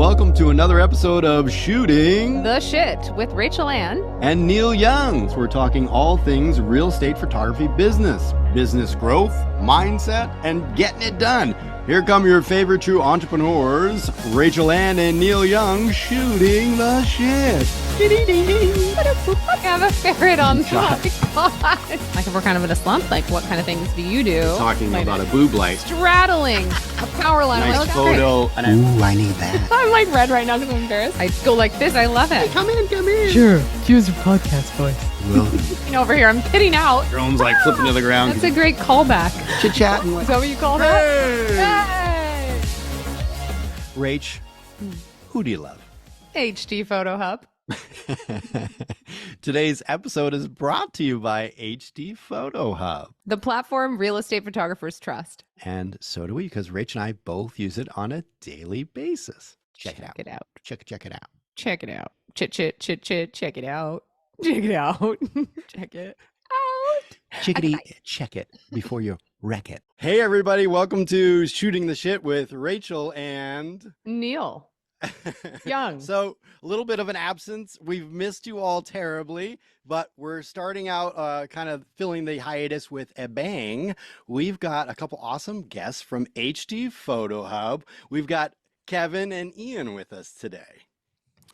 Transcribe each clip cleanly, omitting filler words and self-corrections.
welcome to another episode of Shooting the Shit with Rachael and Neal Young. So we're talking all things real estate photography business growth, mindset, and getting it done. Here come your favorite true entrepreneurs, Rachael and Neal Young, shooting the shit. I have a ferret on the podcast. Like if we're kind of in a slump, like what kind of things do you do? Talking about a boob light. Straddling a power line. Nice photo. Ooh, I need that. I'm like red right now because I'm embarrassed. I go like this. I love it. Come in. Sure, use your podcast voice. Over here, I'm pitting out. Drone's like flipping to the ground. That's a great callback. Chit-chatting. Is that what you call that? Hey! Rach, who do you love? HD Photo Hub. Today's episode is brought to you by HD Photo Hub. The platform real estate photographers trust. And so do we, because Rach and I both use it on a daily basis. Check it out. Check it out. Check it out. Check it out. Check it out. Check it out. Check it out. Chickadee, check it before you wreck it. Hey, everybody. Welcome to Shooting the Shit with Rachael and Neal Young. So a little bit of an absence. We've missed you all terribly, but we're starting out kind of filling the hiatus with a bang. We've got a couple awesome guests from HD Photo Hub. We've got Kevin and Ian with us today.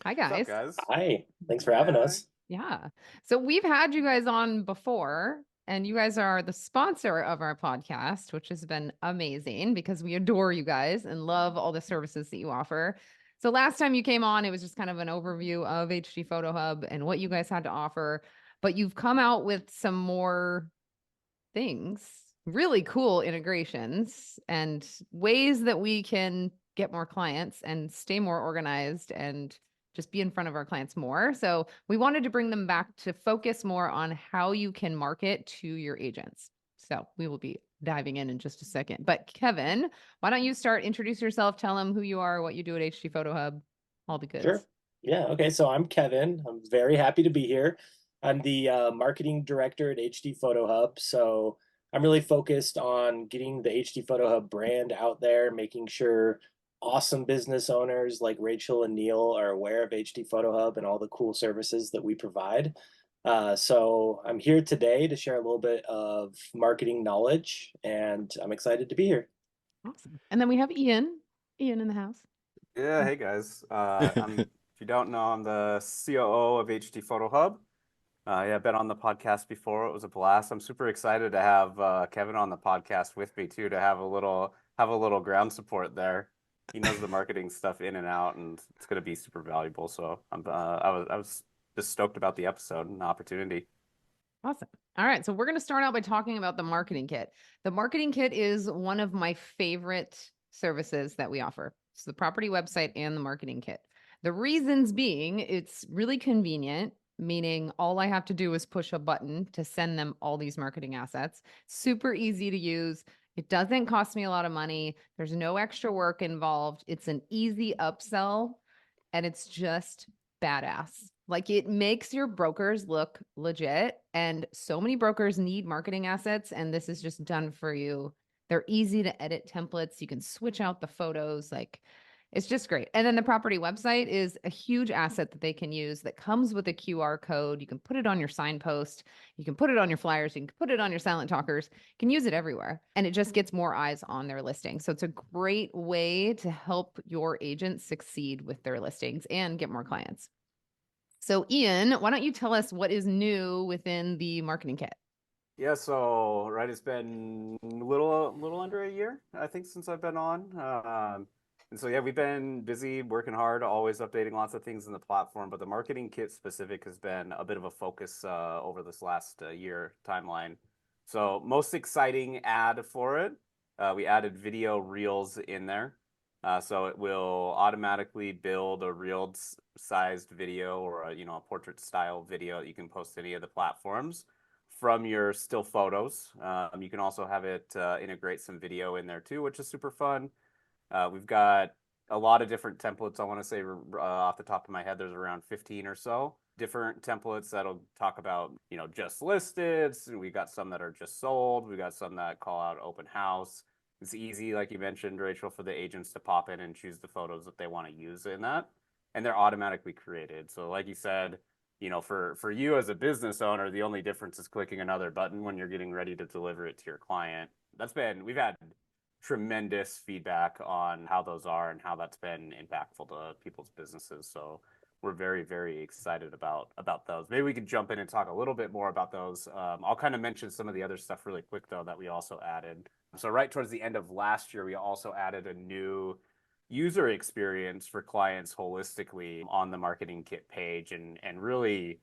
Hi, guys. What's up, guys? Hi, thanks for having us. Yeah. So we've had you guys on before, and you guys are the sponsor of our podcast, which has been amazing because we adore you guys and love all the services that you offer. So last time you came on, it was just kind of an overview of HD Photo Hub and what you guys had to offer, but you've come out with some more things, really cool integrations and ways that we can get more clients and stay more organized and just be in front of our clients more. So we wanted to bring them back to focus more on how you can market to your agents. So we will be diving in just a second. But Kevin, why don't you start? Introduce yourself. Tell them who you are, what you do at HD Photo Hub, all the goods. Sure. Yeah. Okay. So I'm Kevin. I'm very happy to be here. I'm the marketing director at HD Photo Hub. So I'm really focused on getting the HD Photo Hub brand out there, making sure awesome business owners like Rachael and Neal are aware of HD Photo Hub and all the cool services that we provide. So I'm here today to share a little bit of marketing knowledge, and I'm excited to be here. Awesome. And then we have Ian in the house. Yeah, hey guys. If you don't know, I'm the COO of HD Photo Hub. I've been on the podcast before. It was a blast. I'm super excited to have Kevin on the podcast with me too, to have a little ground support there. He knows the marketing stuff in and out, and it's going to be super valuable. So I was just stoked about the episode and the opportunity. Awesome. All right. So we're going to start out by talking about the marketing kit. The marketing kit is one of my favorite services that we offer. It's the property website and the marketing kit. The reasons being, it's really convenient, meaning all I have to do is push a button to send them all these marketing assets. Super easy to use. It doesn't cost me a lot of money. There's no extra work involved. It's an easy upsell, and it's just badass. Like, it makes your brokers look legit, and so many brokers need marketing assets, and this is just done for you. They're easy to edit templates. You can switch out the photos. Like, it's just great. And then the property website is a huge asset that they can use that comes with a QR code. You can put it on your signpost. You can put it on your flyers. You can put it on your silent talkers. You can use it everywhere. And it just gets more eyes on their listing. So it's a great way to help your agents succeed with their listings and get more clients. So Ian, why don't you tell us what is new within the marketing kit? Yeah, so it's been a little under a year, I think, since I've been on. And so, yeah, we've been busy working hard, always updating lots of things in the platform. But the marketing kit specific has been a bit of a focus over this last year timeline. So most exciting add for it, we added video reels in there. So it will automatically build a reel-sized video or a portrait-style video that you can post to any of the platforms from your still photos. You can also have it integrate some video in there too, which is super fun. We've got a lot of different templates. I want to say off the top of my head, there's around 15 or so different templates that'll talk about, just listed. We got some that are just sold. We got some that call out open house. It's easy, like you mentioned, Rachel, for the agents to pop in and choose the photos that they want to use in that, and they're automatically created. So, like you said, for you as a business owner, the only difference is clicking another button when you're getting ready to deliver it to your client. We've had tremendous feedback on how those are and how that's been impactful to people's businesses. So we're very, very excited about those. Maybe we could jump in and talk a little bit more about those. I'll kind of mention some of the other stuff really quick though that we also added. So right towards the end of last year, we also added a new user experience for clients holistically on the marketing kit page, and really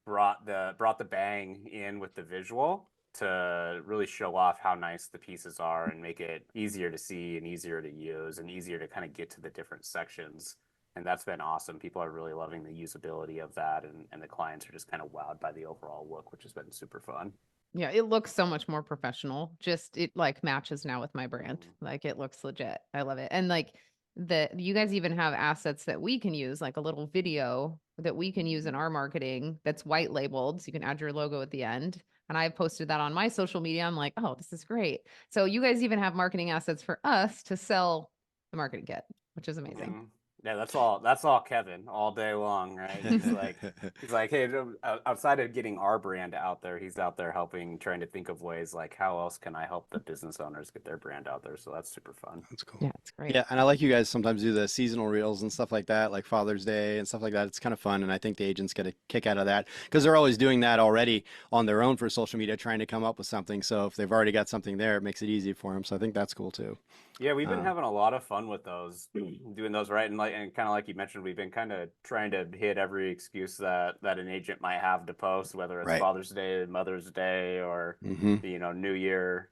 brought the bang in with the visual to really show off how nice the pieces are and make it easier to see and easier to use and easier to kind of get to the different sections. And that's been awesome. People are really loving the usability of that, and the clients are just kind of wowed by the overall look, which has been super fun. Yeah, it looks so much more professional. Just it like matches now with my brand. Like it looks legit. I love it. And like you guys even have assets that we can use, like a little video that we can use in our marketing that's white labeled. So you can add your logo at the end. And I've posted that on my social media. I'm like, oh, this is great. So you guys even have marketing assets for us to sell the marketing kit, which is amazing. Mhm. Yeah, that's all Kevin all day long, right? He's like, hey, outside of getting our brand out there, he's out there helping, trying to think of ways like how else can I help the business owners get their brand out there. So that's super fun. That's cool. Yeah, it's great. Yeah, and I like you guys sometimes do the seasonal reels and stuff like that, like Father's Day and stuff like that. It's kind of fun, and I think the agents get a kick out of that because they're always doing that already on their own for social media, trying to come up with something. So if they've already got something there, it makes it easy for them. So I think that's cool too. Yeah, we've been Um, having a lot of fun with those, doing those right, and kind of like you mentioned, we've been kind of trying to hit every excuse that an agent might have to post, whether it's right. Father's Day, Mother's Day, or Mm-hmm. New Year.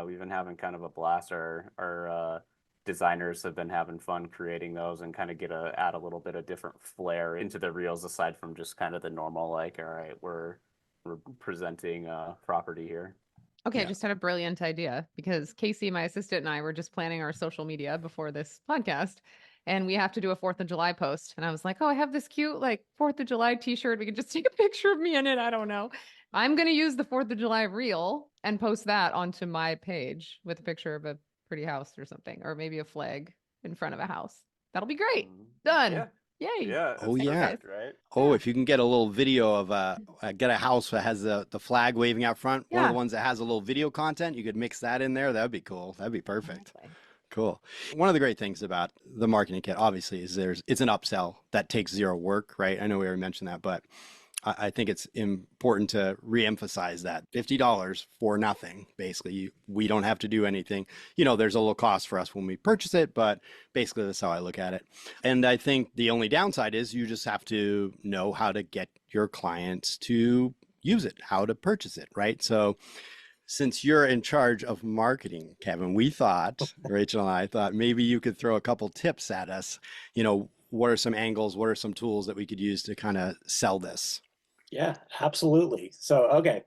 We've been having kind of a blast. Our designers have been having fun creating those and kind of add a little bit of different flair into the reels aside from just kind of the normal like, all right, we're presenting property here. Okay, I Yeah. just had a brilliant idea because Casey, my assistant, and I were just planning our social media before this podcast. And we have to do a 4th of July post. And I was like, oh, I have this cute, like, 4th of July t shirt. We could just take a picture of me in it. I don't know. I'm going to use the 4th of July reel and post that onto my page with a picture of a pretty house or something, or maybe a flag in front of a house. That'll be great. Done. Yeah. Yay. Yeah, Oh, that's yeah. perfect, right? Oh, Yeah. if you can get a little video of get a house that has the flag waving out front, one of Yeah. the ones that has a little video content, you could mix that in there. That'd be cool. That'd be perfect. Exactly. Cool. One of the great things about the marketing kit, obviously, is it's an upsell that takes zero work, right? I know we already mentioned that, but I think it's important to reemphasize that $50 for nothing. Basically, we don't have to do anything. There's a little cost for us when we purchase it, but basically that's how I look at it. And I think the only downside is you just have to know how to get your clients to use it, how to purchase it, right? So since you're in charge of marketing, Kevin, Rachel and I thought maybe you could throw a couple tips at us. What are some angles? What are some tools that we could use to kind of sell this? Yeah, absolutely. So, okay,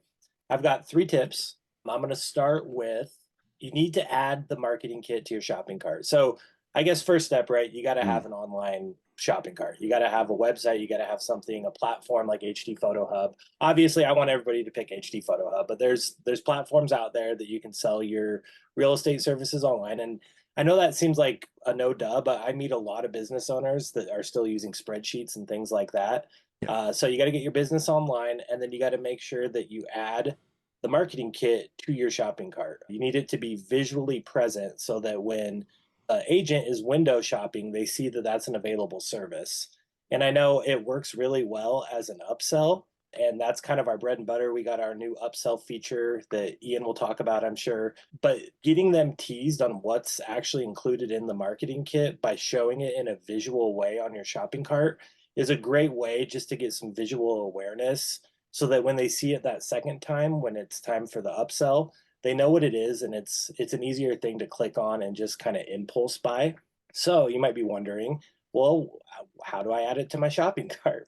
I've got 3 tips. I'm going to start with you need to add the marketing kit to your shopping cart. So, I guess first step, right? You got to have an online shopping cart. You got to have a website. You got to have something, a platform like HD Photo Hub. Obviously, I want everybody to pick HD Photo Hub, but there's platforms out there that you can sell your real estate services online. And I know that seems like a no duh, but I meet a lot of business owners that are still using spreadsheets and things like that. Yeah. So you got to get your business online, and then you got to make sure that you add the marketing kit to your shopping cart. You need it to be visually present so that when an agent is window shopping, they see that that's an available service. And I know it works really well as an upsell, and that's kind of our bread and butter. We got our new upsell feature that Ian will talk about, I'm sure. But getting them teased on what's actually included in the marketing kit by showing it in a visual way on your shopping cart is a great way just to get some visual awareness so that when they see it that second time, when it's time for the upsell, they know what it is, and it's an easier thing to click on and just kind of impulse buy. So you might be wondering, well, how do I add it to my shopping cart?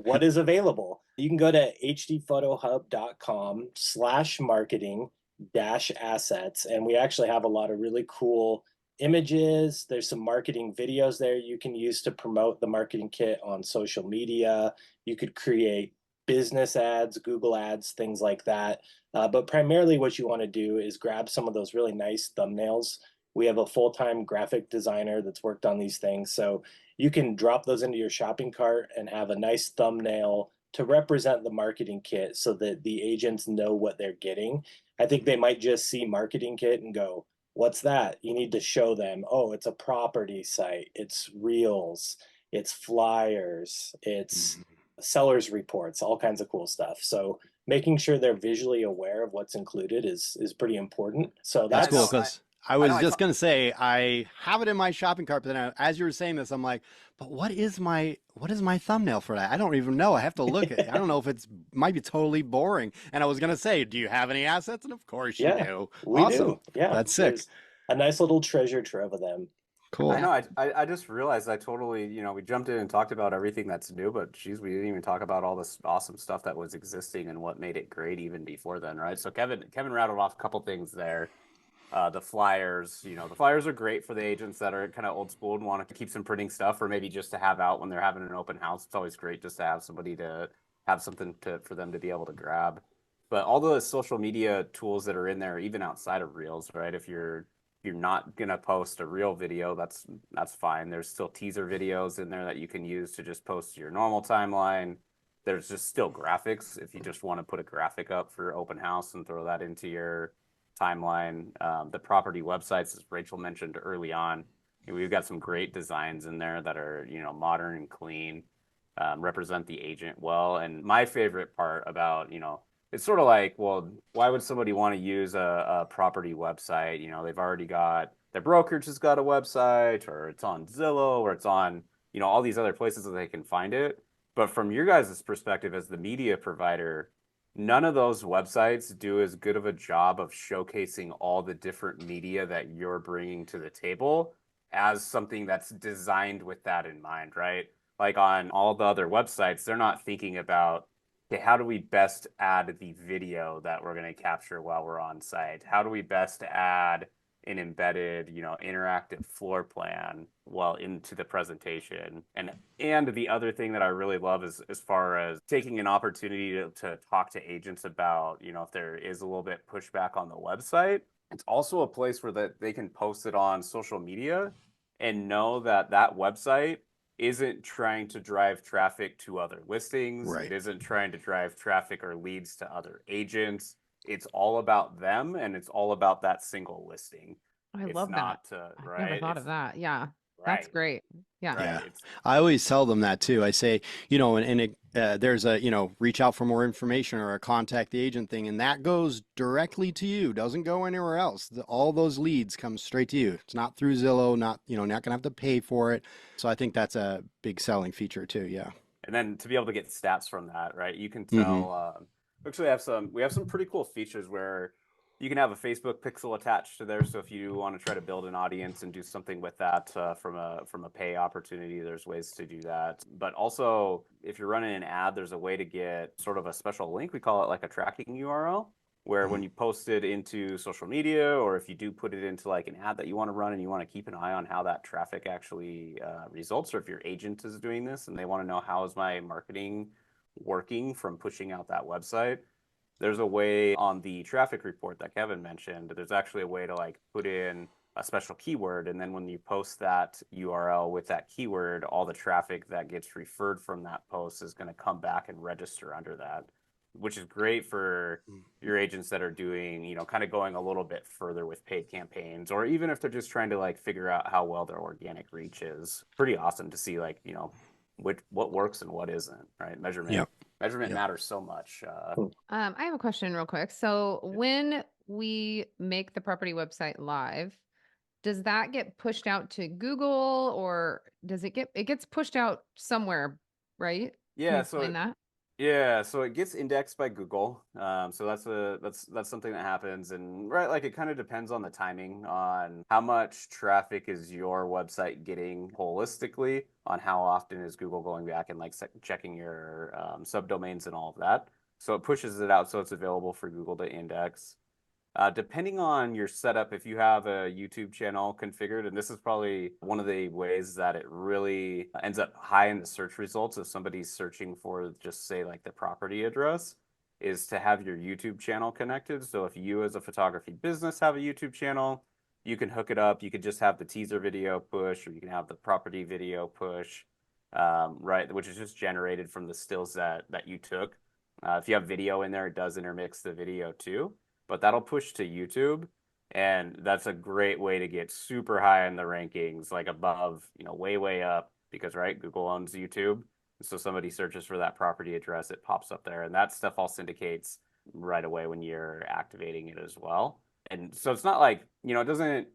What is available? You can go to hdphotohub.com/marketing-assets, and we actually have a lot of really cool images. There's some marketing videos there you can use to promote the marketing kit on social media. You could create business ads, Google ads, things like that. But primarily what you want to do is grab some of those really nice thumbnails. We have a full-time graphic designer that's worked on these things. So you can drop those into your shopping cart and have a nice thumbnail to represent the marketing kit so that the agents know what they're getting. I think they might just see marketing kit and go, what's that? You need to show them, oh, it's a property site, it's reels, it's flyers, it's Mhm. sellers reports, all kinds of cool stuff. So making sure they're visually aware of what's included is pretty important. So That's I cool that's know. because I I know. was just gonna say I have it in my shopping cart, but then as you were saying this, I'm like, but what is my thumbnail for that? I don't even know. I have to look at. I don't know if it's might be totally boring. And I was gonna say, do you have any assets? And of course you yeah, do. we Awesome. do. Yeah, That's sick. there's a nice little treasure trove of them. I Cool. know. I just realized I totally, we jumped in and talked about everything that's new, but geez, we didn't even talk about all this awesome stuff that was existing and what made it great even before then, right? So Kevin rattled off a couple things there. The flyers, the flyers are great for the agents that are kind of old school and want to keep some printing stuff, or maybe just to have out when they're having an open house. It's always great just to have somebody to have something for them to be able to grab. But all the social media tools that are in there, even outside of Reels, right? If you're not gonna post a real video, that's fine. There's still teaser videos in there that you can use to just post to your normal timeline. There's just still graphics if you just want to put a graphic up for open house and throw that into your timeline. The property websites, as Rachel mentioned early on, we've got some great designs in there that are modern and clean, represent the agent well. And my favorite part about it's sort of like, well, why would somebody want to use a property website? They've already got their brokerage has got a website, or it's on Zillow, or it's on all these other places that they can find it. But from your guys' perspective as the media provider, none of those websites do as good of a job of showcasing all the different media that you're bringing to the table as something that's designed with that in mind, right? Like on all the other websites, they're not thinking about, okay, how do we best add the video that we're going to capture while we're on site? How do we best add an embedded, interactive floor plan well into the presentation? And the other thing that I really love is as far as taking an opportunity to talk to agents about, if there is a little bit pushback on the website, it's also a place where that they can post it on social media and know that that website isn't trying to drive traffic to other listings. It Right. isn't trying to drive traffic or leads to other agents. It's all about them, and it's all about that single listing. I It's love that. not I've never right. thought of that. Yeah. That's Right, great. Yeah. right. Yeah. It's I always tell them that too. I say, there's a, reach out for more information or a contact the agent thing, and that goes directly to you, doesn't go anywhere else. All those leads come straight to you. It's not through Zillow, not gonna have to pay for it. So I think that's a big selling feature too. Yeah. and then to be able to get stats from that, right? You can Hmm. tell. Actually, we have some pretty cool features where you can have a Facebook pixel attached to there. So if you want to try to build an audience and do something with that from a pay opportunity, there's ways to do that. But also, if you're running an ad, there's a way to get sort of a special link. We call it like a tracking URL, where when you post it into social media, or if you do put it into like an ad that you want to run and you want to keep an eye on how that traffic actually results, or if your agent is doing this and they want to know how is my marketing working from pushing out that website, there's a way on the traffic report that Kevin mentioned. There's actually a way to like put in a special keyword, and then when you post that URL with that keyword, all the traffic that gets referred from that post is going to come back and register under that, which is great for your agents that are doing, kind of going a little bit further with paid campaigns, or even if they're just trying to like figure out how well their organic reach is. Pretty awesome to see, like, what works and what isn't, right? Measurement Yep. measurement Yep. matters so much. I have a question real quick. So when we make the property website live, does that get pushed out to Google, or does it gets pushed out somewhere, right? Can you Yeah, so explain that? Yeah, so it gets indexed by Google. So that's something that happens, and right, like it kind of depends on the timing on how much traffic is your website getting holistically, on how often is Google going back and like checking your subdomains and all of that. So it pushes it out so it's available for Google to index. Depending on your setup, if you have a YouTube channel configured, and this is probably one of the ways that it really ends up high in the search results if somebody's searching for just say like the property address, is to have your YouTube channel connected. So if you as a photography business have a YouTube channel, you can hook it up. You could just have the teaser video push, or you can have the property video push, right, which is just generated from the stills that you took. If you have video in there, it does intermix the video too, but that'll push to YouTube. And that's a great way to get super high in the rankings, like above, way, way up, because, right, Google owns YouTube. So somebody searches for that property address, it pops up there. And that stuff all syndicates right away when you're activating it as well. And so it's not like, it doesn't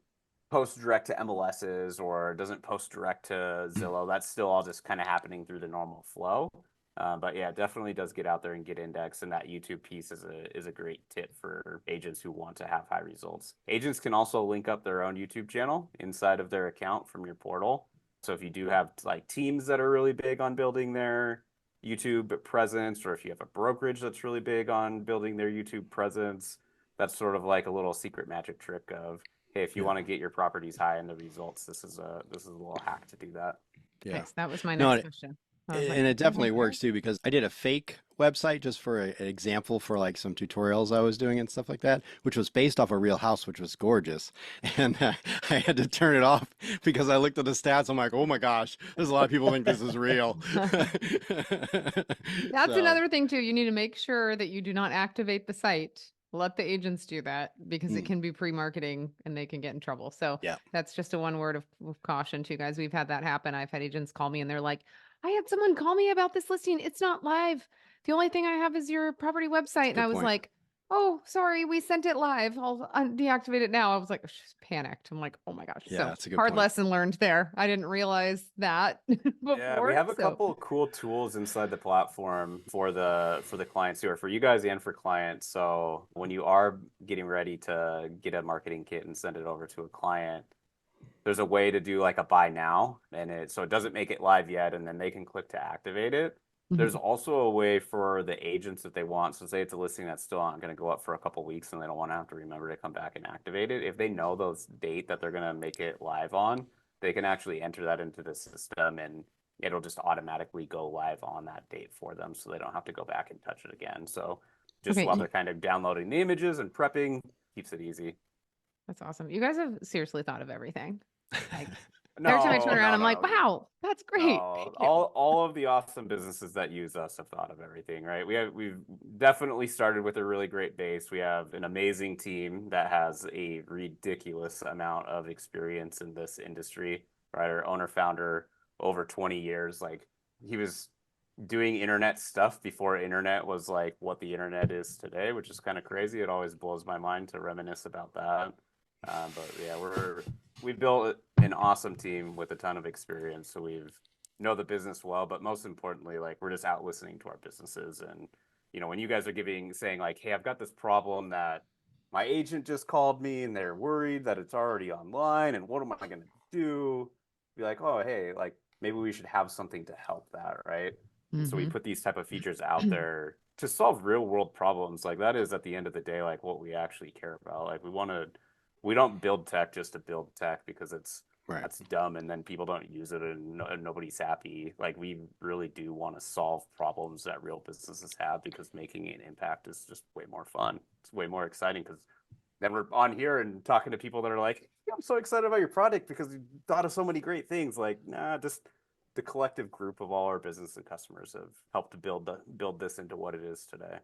post direct to MLSs or doesn't post direct to Zillow. That's still all just kind of happening through the normal flow. But yeah, it definitely does get out there and get indexed, and that YouTube piece is a great tip for agents who want to have high results. Agents can also link up their own YouTube channel inside of their account from your portal. So if you do have like teams that are really big on building their YouTube presence, or if you have a brokerage that's really big on building their YouTube presence, that's sort of like a little secret magic trick of, hey, if you want to get your properties high in the results, this is a little hack to do that. Yeah. Nice. That was my No, next question. I was like, and it "Okay, definitely okay." works too, because I did a fake website just for an example for like some tutorials I was doing and stuff like that, which was based off a real house, which was gorgeous. And I had to turn it off because I looked at the stats. I'm like, oh my gosh, there's a lot of people think this is real. That's So, another thing too. You need to make sure that you do not activate the site. Let the agents do that because it Mm. can be pre-marketing and they can get in trouble. So yeah. that's just a one word of caution too, guys. We've had that happen. I've had agents call me and they're like, I had someone call me about this listing. It's not live. The only thing I have is your property website. And Good I was point. like, oh, sorry, we sent it live. I'll deactivate it now. I was like, she's panicked. I'm like, oh my gosh. Yeah, So that's a good hard point. lesson learned there. I didn't realize that Yeah, we before. have a So couple of cool tools inside the platform for the clients who are for you guys and for clients. So when you are getting ready to get a marketing kit and send it over to a client, there's a way to do like a buy now, and it doesn't make it live yet, and then they can click to activate it. There's Mhm. also a way for the agents that they want. So say it's a listing that's still not going to go up for a couple weeks, and they don't want to have to remember to come back and activate it. If they know those date that they're going to make it live on, they can actually enter that into the system, and it'll just automatically go live on that date for them, so they don't have to go back and touch it again. So just Okay, while they're kind of downloading the images and prepping, keeps it easy. that's awesome. You guys have seriously thought of everything. Like every time I No, turn around, no, I'm no, like, no. wow, that's great. No, Thank you. all of the awesome businesses that use us have thought of everything, right? We've definitely started with a really great base. We have an amazing team that has a ridiculous amount of experience in this industry, right? Our owner founder, over 20 years, like he was doing internet stuff before internet was like what the internet is today, which is kind of crazy. It always blows my mind to reminisce about that. But yeah, we built an awesome team with a ton of experience, so we've know the business well. But most importantly, like we're just out listening to our businesses, and when you guys are saying like, hey, I've got this problem that my agent just called me, and they're worried that it's already online, and what am I going to do? Be like, oh, hey, like maybe we should have something to help that, right? And so we Mm-hmm. put these type of features out there to solve real world problems. Like that is at the end of the day, like what we actually care about. Like we don't build tech just to build tech because Right. that's dumb and then people don't use it and nobody's happy. Like we really do want to solve problems that real businesses have because making an impact is just way more fun. It's way more exciting because then we're on here and talking to people that are like, yeah, I'm so excited about your product because you thought of so many great things. Like, nah, just the collective group of all our business and customers have helped to build this into what it is today.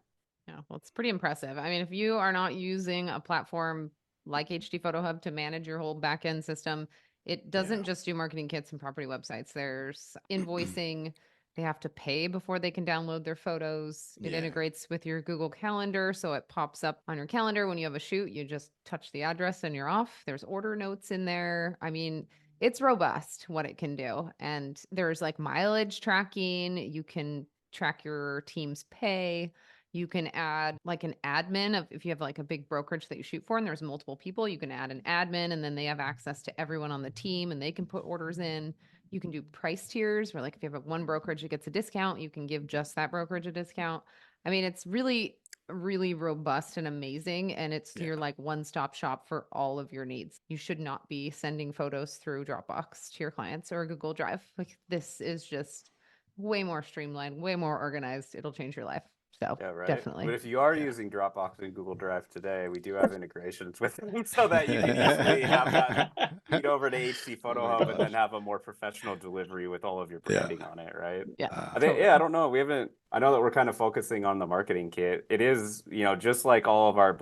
Yeah, well, it's pretty impressive. I mean, if you are not using a platform like HD Photo Hub to manage your whole backend system, it doesn't Yeah. just do marketing kits and property websites. There's invoicing. They have to pay before they can download their photos. It Yeah. integrates with your Google Calendar, so it pops up on your calendar when you have a shoot. You just touch the address and you're off. There's order notes in there. I mean, it's robust what it can do. And there's like mileage tracking. You can track your team's pay. You can add like an admin of if you have like a big brokerage that you shoot for and there's multiple people, you can add an admin and then they have access to everyone on the team and they can put orders in. You can do price tiers where like if you have one brokerage that gets a discount, you can give just that brokerage a discount. I mean, it's really really robust and amazing, and it's Yeah. your like one-stop shop for all of your needs. You should not be sending photos through Dropbox to your clients or Google Drive. Like this is just way more streamlined, way more organized. It'll change your life. So Yeah, right. definitely. But if you are Yeah. using Dropbox and Google Drive today, we do have integrations with them so that you can easily have that feed over to HD Oh Photo my Hub and then gosh. have a more professional delivery with all of your Yeah. branding on it, right? Yeah, I think, totally. yeah, I don't know. We haven't, I know that we're kind of focusing on the marketing kit. It is, just like all of our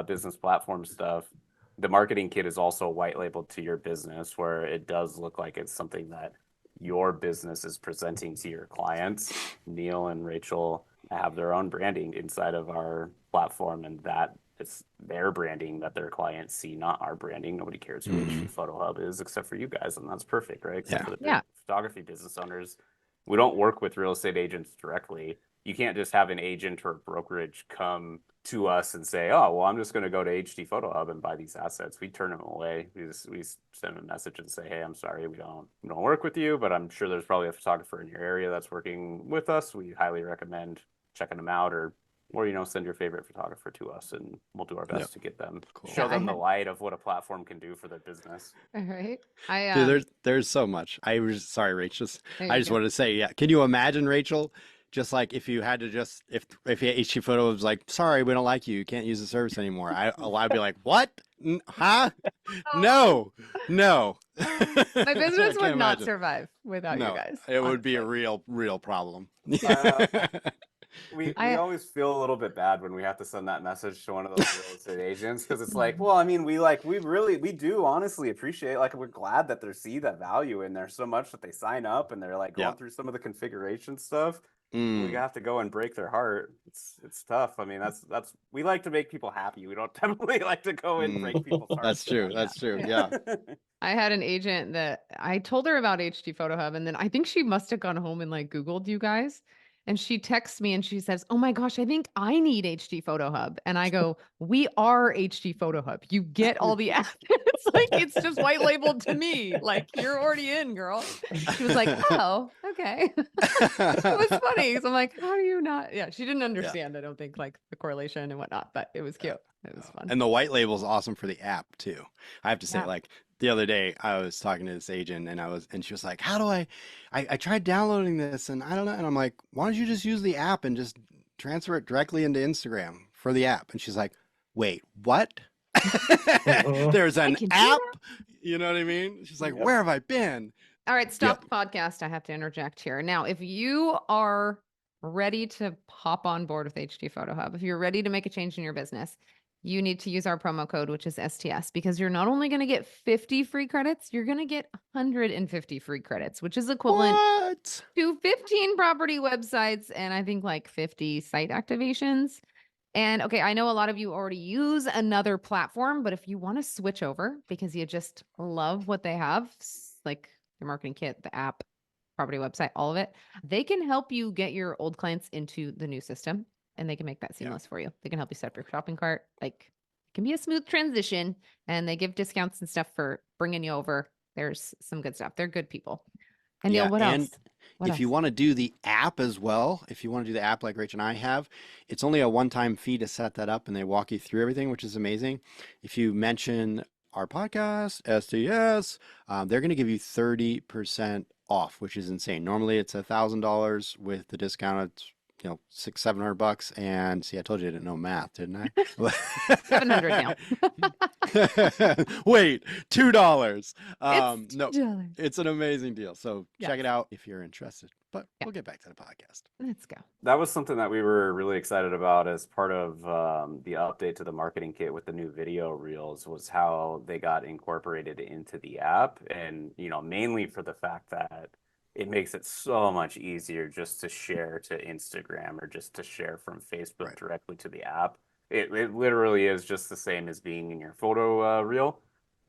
business platform stuff, the marketing kit is also white labeled to your business where it does look like it's something that your business is presenting to your clients. Neal and Rachael have their own branding inside of our platform, and that it's their branding that their clients see, not our branding. Nobody cares who Mhm. HD Photo Hub is except for you guys, and that's perfect, right? Except Yeah. for the Yeah. photography business owners. We don't work with real estate agents directly. You can't just have an agent or brokerage come to us and say, "Oh, well, I'm just going to go to HD Photo Hub and buy these assets." We turn them away. We send them a message and say, "Hey, I'm sorry, we don't work with you, but I'm sure there's probably a photographer in your area that's working with us. We highly recommend checking them out, or send your favorite photographer to us, and we'll do our Yep. best to get them, Cool. show Yeah, I them the had light of what a platform can do for their business." all right. Dude, there's so much. I was sorry, Rachel. There I you just go. wanted to say, yeah. Can you imagine, Rachel? Just like if you had to just if HG Photo was like, sorry, we don't like you, you can't use the service anymore. I'd be like, what? Huh? Oh, No, no. my business I would can't not imagine. survive without you No, guys, it would be a honestly. real problem. Uh, we I always feel a little bit bad when we have to send that message to one of those real estate agents because it's like, well, I mean, we do honestly appreciate, like, we're glad that they see that value in there so much that they sign up and they're like Yeah. going through some of the configuration stuff. We Mm, have to go and break their heart. It's tough. I mean, that's we like to make people happy. We don't definitely like to go and break people's hearts that's with true. that. That's true. yeah. Yeah. I had an agent that I told her about HD Photo Hub, and then I think she must have gone home and like Googled you guys. And she texts me and she says, "Oh my gosh, I think I need HD Photo Hub." And I go, "We are HD Photo Hub. You get all the assets. Like it's just white labeled to me. Like you're already in, girl." She was like, "Oh, okay." It was funny. So I'm like, "How do you not?" Yeah, she didn't Yeah. understand, I don't think, like the correlation and whatnot, but it was cute. It was fun. And the white label is awesome for the app too. I have to say, Yeah. like the other day, I was talking to this agent, and she was like, "How do I tried downloading this, and I don't know." And I'm like, "Why don't you just use the app and just transfer it directly into Instagram for the app?" And she's like, "Wait, what? There's I an can do app?" that. You know what I mean? She's like, Yep. "Where have I been?" All right, Yep. stop the podcast. I have to interject here. Now, if you are ready to hop on board with HD Photo Hub, if you're ready to make a change in your business, you need to use our promo code, which is STS, because you're not only going to get 50 free credits, you're going to get 150 free credits, which is equivalent What? to 15 property websites and I think like 50 site activations. And okay, I know a lot of you already use another platform, but if you want to switch over because you just love what they have, like the marketing kit, the app, property website, all of it, they can help you get your old clients into the new system and they can make that Yeah. seamless for you. They can help you set up your shopping cart. Like it can be a smooth transition and they give discounts and stuff for bringing you over. There's some good stuff. They're good people. And Neal, Yeah, what and else? What if you else? want to do the app as well, if you want to do the app like Rach and I have, it's only a one-time fee to set that up and they walk you through everything, which is amazing. If you mention our podcast, STS, they're going to give you 30% off, which is insane. Normally it's $1,000 with the discount. It's, $600-700. And see, I told you I didn't know math, didn't I? 700 now. Wait, $2. It's No, $2. it's an amazing deal. So check Yes. it out if you're interested. But Yeah. we'll get back to the podcast. Let's go. That was something that we were really excited about as part of the update to the marketing kit with the new video reels, was how they got incorporated into the app, and mainly for the fact that it makes it so much easier just to share to Instagram or just to share from Facebook Right. directly to the app. It literally is just the same as being in your photo reel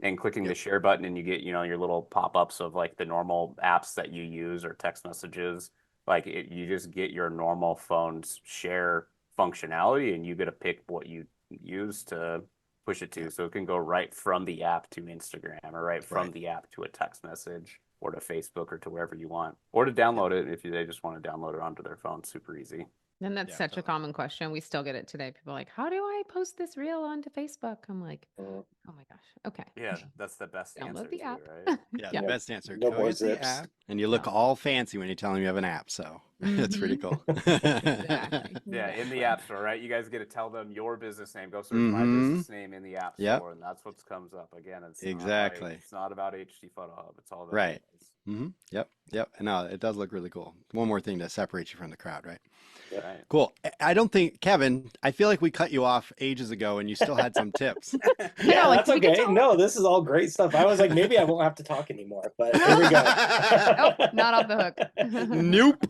and clicking the Yep. share button, and you get your little pop-ups of like the normal apps that you use or text messages. Like you just get your normal phone's share functionality, and you get to pick what you use to push it to. Yep. So it can go right from the app to Instagram, or right from Right. the app to a text message, or to Facebook, or to wherever you want, or to download it if they just want to download it onto their phone. Super easy. And that's Yeah, such a totally. common question. We still get it today. People are like, how do I post this reel onto Facebook? I'm like, Mhm. oh my gosh. Okay. Yeah, that's the best Download answer the too, app. right? Yeah, the Yeah. Yep. best answer. No Go more get the zips. app, and you look Yeah. all fancy when you tell them you have an app. So it's pretty Mhm. cool. Exactly. Yeah, in the Exactly. App Store, right? You guys get to tell them your business name. Go search my Mm-hmm. business name in the App Yep. Store, and that's what comes up. Again, Exactly. it's not about HD Photo Hub. It's all about you Right. guys. Mm-hmm. Yep. Yep. No, it does look really cool. One more thing to separate you from the crowd, right? Yep. Right. Cool. I don't think, Kevin, I feel like we cut you off ages ago and you still had some tips. I Yeah, know, like, that's can we get okay. to all No, this is all great stuff. I was like, maybe I won't have to talk anymore, but here we go. Nope, not off the hook. Nope.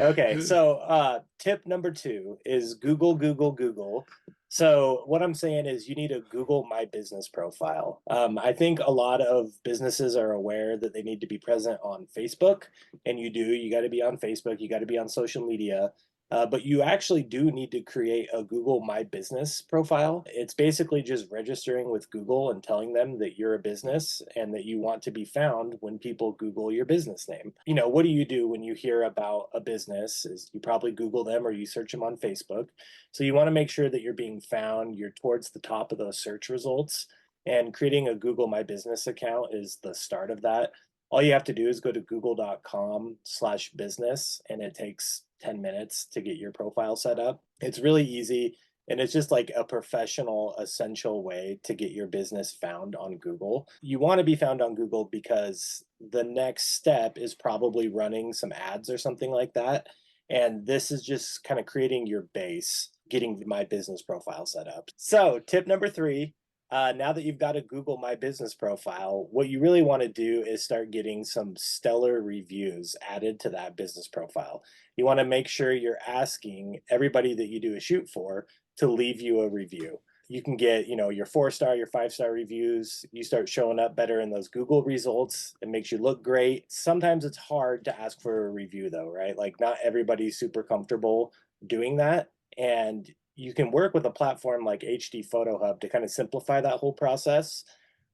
Okay, so tip number 2 is Google, Google, Google. So what I'm saying is you need to Google My Business profile. I think a lot of businesses are aware that they need to be present on Facebook, and you do. You got to be on Facebook. You got to be on social media. But you actually do need to create a Google My Business profile. It's basically just registering with Google and telling them that you're a business and that you want to be found when people Google your business name. You know, what do you do when you hear about a business? Is you probably Google them or you search them on Facebook. So you want to make sure that you're being found, you're towards the top of those search results. And creating a Google My Business account is the start of that. All you have to do is go to google.com/business, and it takes 10 minutes to get your profile set up. It's really easy, and it's just like a professional, essential way to get your business found on Google. You want to be found on Google because the next step is probably running some ads or something like that. And this is just kind of creating your base, getting My Business profile set up. So, tip number 3, now that you've got a Google My Business profile, what you really want to do is start getting some stellar reviews added to that business profile. You want to make sure you're asking everybody that you do a shoot for to leave you a review. You can get, you know, your 4-star, your 5-star reviews. You start showing up better in those Google results. It makes you look great. Sometimes it's hard to ask for a review though, right? Like not everybody's super comfortable doing that. And you can work with a platform like HD Photo Hub to kind of simplify that whole process.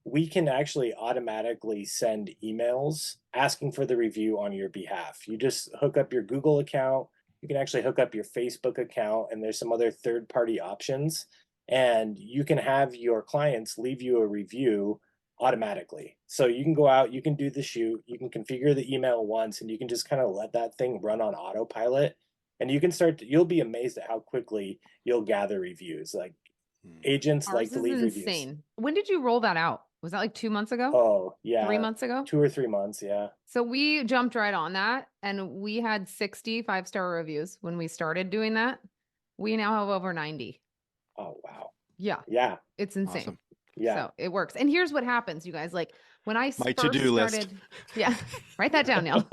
We can actually automatically send emails asking for the review on your behalf. You just hook up your Google account. You can actually hook up your Facebook account, and there's some other third-party options. And you can have your clients leave you a review automatically. So you can go out, you can do the shoot, you can configure the email once, and you can just kind of let that thing run on autopilot. And you can you'll be amazed at how quickly you'll gather reviews. Like agents like Ours to is leave reviews. insane. When did you roll that out? Was that like 2 months ago? Oh, 3 yeah. months ago? 2 or 3 months, yeah. So we jumped right on that and we had 60 5-star reviews when we started doing that. We now have over 90. Oh, wow. Yeah, Yeah, it's insane. Awesome. yeah. So it works. And here's what happens, you guys. Like when I My first to-do list. started, yeah, write that down, Neal.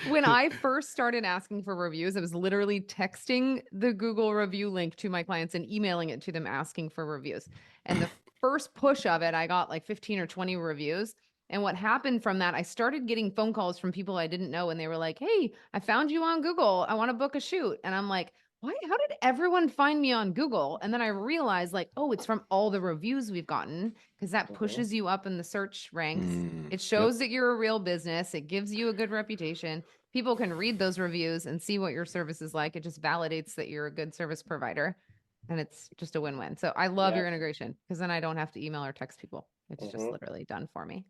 When I first started asking for reviews, I was literally texting the Google review link to my clients and emailing it to them asking for reviews. And the first push of it, I got like 15 or 20 reviews. And what happened from that, I started getting phone calls from people I didn't know. And they were like, hey, I found you on Google. I want to book a shoot. And I'm like, why? How did everyone find me on Google? And then I realized, like, oh, it's from all the reviews we've gotten because that pushes you up in the search ranks. It shows that you're a real business. It gives you a good reputation. People can read those reviews and see what your service is like. It just validates that you're a good service provider. And it's just a win-win. So I love Yeah. your integration because then I don't have to email or text people. It's just Mhm. literally done for me.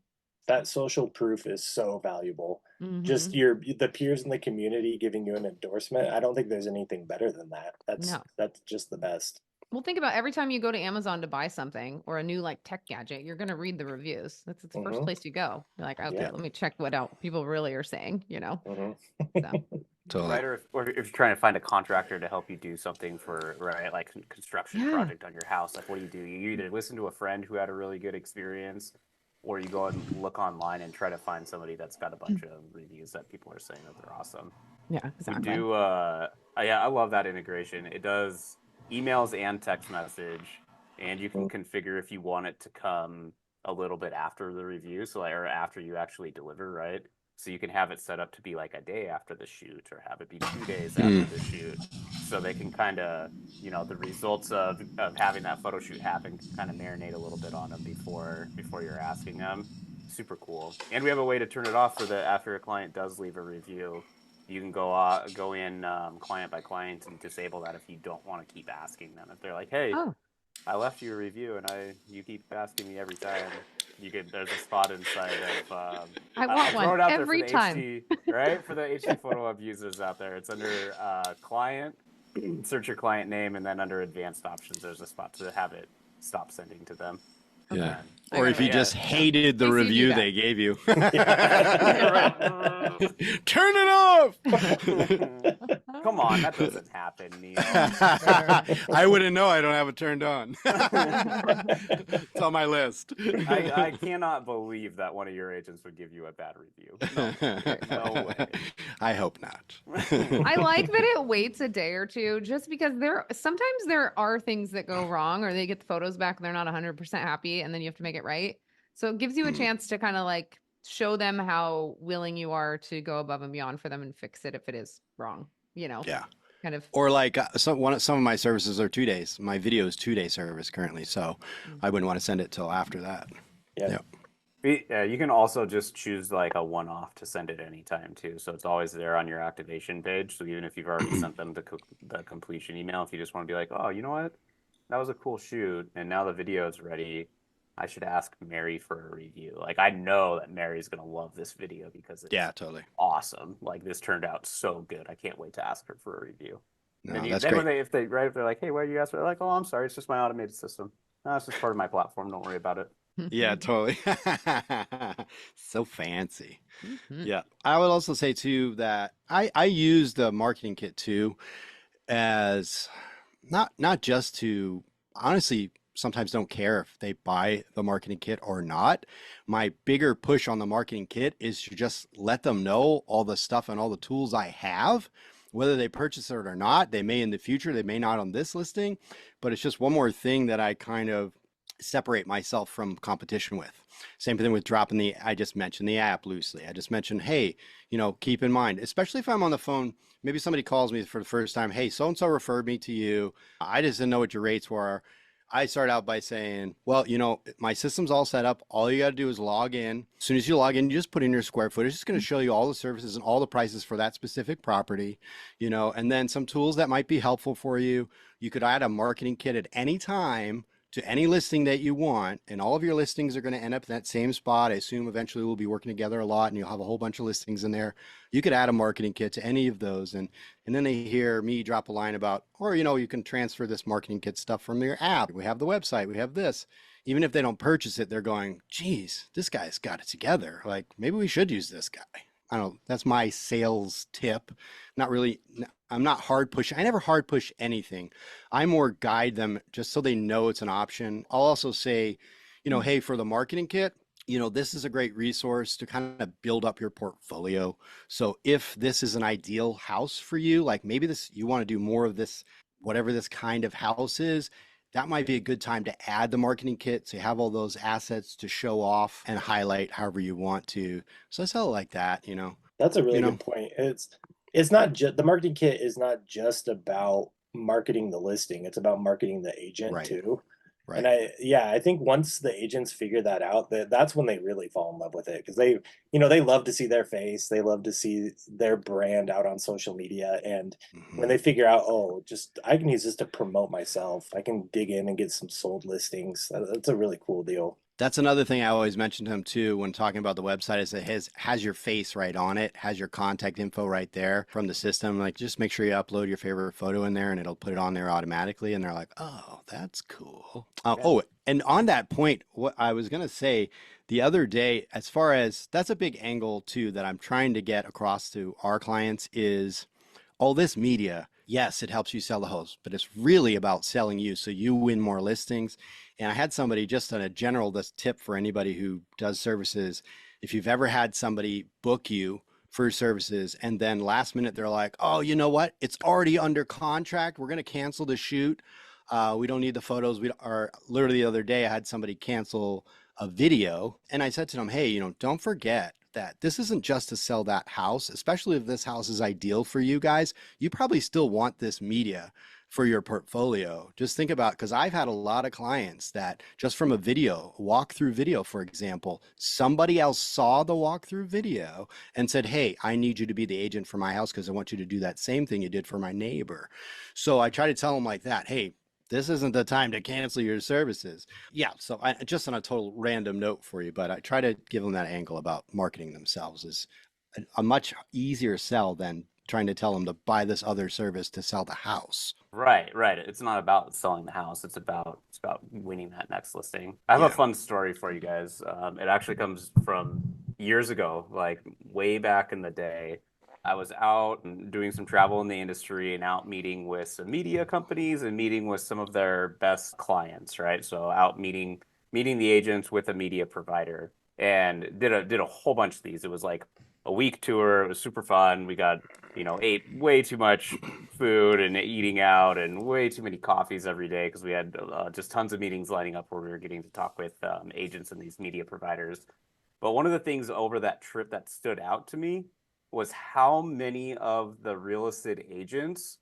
That social proof is so valuable. Just Mhm. the peers in the community giving you an endorsement. I don't think there's anything better than that. No. That's just the best. Well, think about every time you go to Amazon to buy something or a new like tech gadget, you're going to read the reviews. That's the first Mhm. place you go. You're like, okay, Yeah. let me check what out people really are saying, you know? Mhm. So, Totally. Right, or if you're trying to find a contractor to help you do something for, right, like construction Yeah. project on your house, like what do? You either listen to a friend who had a really good experience, or you go and look online and try to find somebody that's got a bunch of reviews that people are saying that they're awesome. yeah, We exactly. do, yeah, I love that integration. It does emails and text message, and you can configure if you want it to come a little bit after the review, so like, or after you actually deliver, right? So you can have it set up to be like a day after the shoot, or have it be 2 days after the shoot, so they can kind of, the results of having that photo shoot happen can kind of marinate a little bit on them before you're asking them. Super cool. And we have a way to turn it off so that after a client does leave a review, you can go in client by client and disable that if you don't want to keep asking them. If they're like, hey, Oh, I left you a review and you keep asking me every time. There's a spot inside of I I'll want throw one it out there for every the time. HD, right? For the HD Photo Hub users out there. It's under client, search your client name, and then under advanced options, there's a spot to have it stop sending to them. Yeah. And- I Or gotta if you write just that. hated the In case you do review that. they gave you. Yeah. Turn it off. Come on, that doesn't happen, Neal. I wouldn't know. I don't have it turned on. It's on my list. I cannot believe that one of your agents would give you a bad review. No way. I hope not. I like that it waits a day or two just because sometimes there are things that go wrong or they get the photos back and they're not 100% happy and then you have to make it right. So it gives you a chance to kind of like show them how willing you are to go above and beyond for them and fix it if it is wrong, Yeah. kind of. Or like some of my services are 2 days. My video is 2-day service currently, so I wouldn't want to send it till after that. Yeah. You can also just choose like a one-off to send it anytime too. So it's always there on your activation page. So even if you've already sent them the completion email, if you just want to be like, oh, you know what? That was a cool shoot. And now the video is ready. I should ask Mary for a review. Like I know that Mary's going to love this video because it's Totally. awesome. Like this turned out so good. I can't wait to ask her for a review. No, Then that's then great. if they're like, hey, why did you ask for it? They're like, oh, I'm sorry. It's just my automated system. No, it's just part of my platform. Don't worry about it. Yeah, totally. So fancy. Mhm. Yeah. I would also say too that I use the marketing kit too as not just to honestly sometimes don't care if they buy the marketing kit or not. My bigger push on the marketing kit is to just let them know all the stuff and all the tools I have, whether they purchase it or not. They may in the future, they may not on this listing, but it's just one more thing that I kind of separate myself from competition with. Same thing with dropping I just mentioned the app loosely. I just mentioned, hey, keep in mind, especially if I'm on the phone, maybe somebody calls me for the first time, hey, so-and-so referred me to you. I just didn't know what your rates were. I start out by saying, well, my system's all set up. All you got to do is log in. As soon as you log in, you just put in your square footage. It's going to show you all the services and all the prices for that specific property, and then some tools that might be helpful for you. You could add a marketing kit at any time to any listing that you want, and all of your listings are going to end up in that same spot. I assume eventually we'll be working together a lot and you'll have a whole bunch of listings in there. You could add a marketing kit to any of those, and then they hear me drop a line about, or you can transfer this marketing kit stuff from your app. We have the website, we have this. Even if they don't purchase it, they're going, geez, this guy's got it together. Like maybe we should use this guy. I don't know. That's my sales tip. Not really. I'm not hard pushing. I never hard push anything. I more guide them just so they know it's an option. I'll also say, hey, for the marketing kit, this is a great resource to kind of build up your portfolio. So if this is an ideal house for you, like maybe you want to do more of this, whatever this kind of house is, that might be a good time to add the marketing kit. So you have all those assets to show off and highlight however you want to. So I sell it like that, That's a really good point. It's not just the marketing kit is not just about marketing the listing. It's about marketing the agent Right. too. Right. And I think once the agents figure that out, that's when they really fall in love with it because they love to see their face, they love to see their brand out on social media, and when they figure out, oh, just I can use this to promote myself, I can dig in and get some sold listings. That's a really cool deal. That's another thing I always mention to him too when talking about the website is it has your face right on it, has your contact info right there from the system. Like just make sure you upload your favorite photo in there and it'll put it on there automatically. And they're like, oh, that's cool. Oh, and on that point, what I was going to say the other day, as far as that's a big angle too that I'm trying to get across to our clients is all this media. Yes, it helps you sell the host, but it's really about selling you so you win more listings. And I had somebody just on a general this tip for anybody who does services. If you've ever had somebody book you for services and then last minute they're like, oh, you know what? It's already under contract. We're going to cancel the shoot. We don't need the photos. Literally the other day I had somebody cancel a video and I said to them, hey, don't forget that this isn't just to sell that house, especially if this house is ideal for you guys. You probably still want this media for your portfolio. Just think about, because I've had a lot of clients that just from a video, walkthrough video, for example, somebody else saw the walkthrough video and said, hey, I need you to be the agent for my house because I want you to do that same thing you did for my neighbor. So I try to tell them like that, hey, this isn't the time to cancel your services. Yeah, so I just on a total random note for you, but I try to give them that angle about marketing themselves is a much easier sell than trying to tell them to buy this other service to sell the house. Right, right. It's not about selling the house. It's about winning that next listing. I have a Yeah. fun story for you guys. It actually comes from years ago, like way back in the day. I was out and doing some travel in the industry and out meeting with some media companies and meeting with some of their best clients, right? So out meeting the agents with a media provider and did a whole bunch of these. It was like a week tour. It was super fun. We got, ate way too much food and eating out and way too many coffees every day because we had just tons of meetings lining up where we were getting to talk with agents and these media providers. But one of the things over that trip that stood out to me was how many of the real estate agents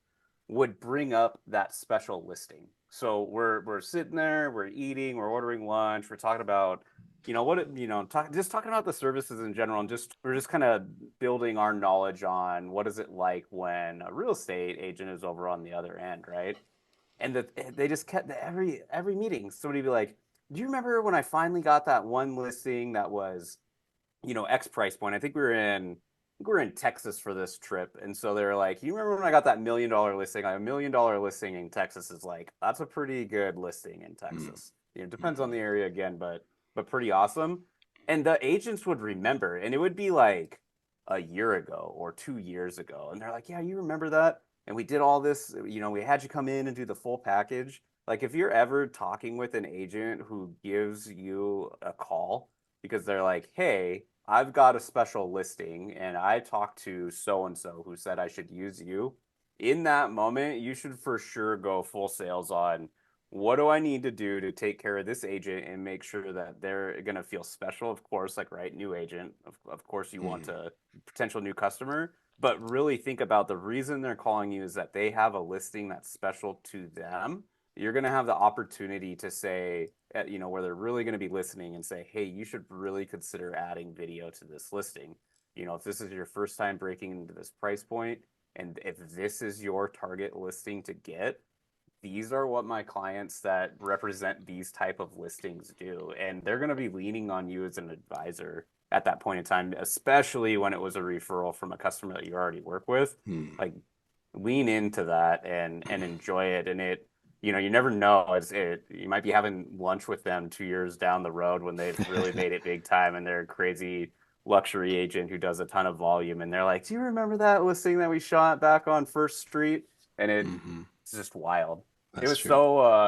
would bring up that special listing. So we're sitting there, we're eating, we're ordering lunch, we're talking about just talking about the services in general, and we're just kind of building our knowledge on what is it like when a real estate agent is over on the other end, right? And they just kept every meeting, somebody would be like, "Do you remember when I finally got that one listing that was, X price point?" I think we're in Texas for this trip, and so they were like, "You remember when I got that $1 million listing? Like $1 million listing in Texas is like that's a pretty good listing in Texas. It depends on the area again, but pretty awesome." And the agents would remember, and it would be like a year ago or 2 years ago, and they're like, "Yeah, you remember that? And we did all this. We had you come in and do the full package." Like if you're ever talking with an agent who gives you a call because they're like, "Hey, I've got a special listing and I talked to so and so who said I should use you." In that moment, you should for sure go full sales on what do I need to do to take care of this agent and make sure that they're going to feel special. Of course, like, right, new agent. Of course, you want a potential new customer, but really think about the reason they're calling you is that they have a listing that's special to them. You're going to have the opportunity to say, where they're really going to be listening and say, hey, you should really consider adding video to this listing. If this is your first time breaking into this price point, and if this is your target listing to get, these are what my clients that represent these type of listings do. And they're going to be leaning on you as an advisor at that point in time, especially when it was a referral from a customer that you already work with. Like, lean into that and enjoy it. And you never know. You might be having lunch with them 2 years down the road when they've really made it big time and they're a crazy luxury agent who does a ton of volume. And they're like, "Do you remember that listing that we shot back on First Street?" And it's just wild. That's it was true.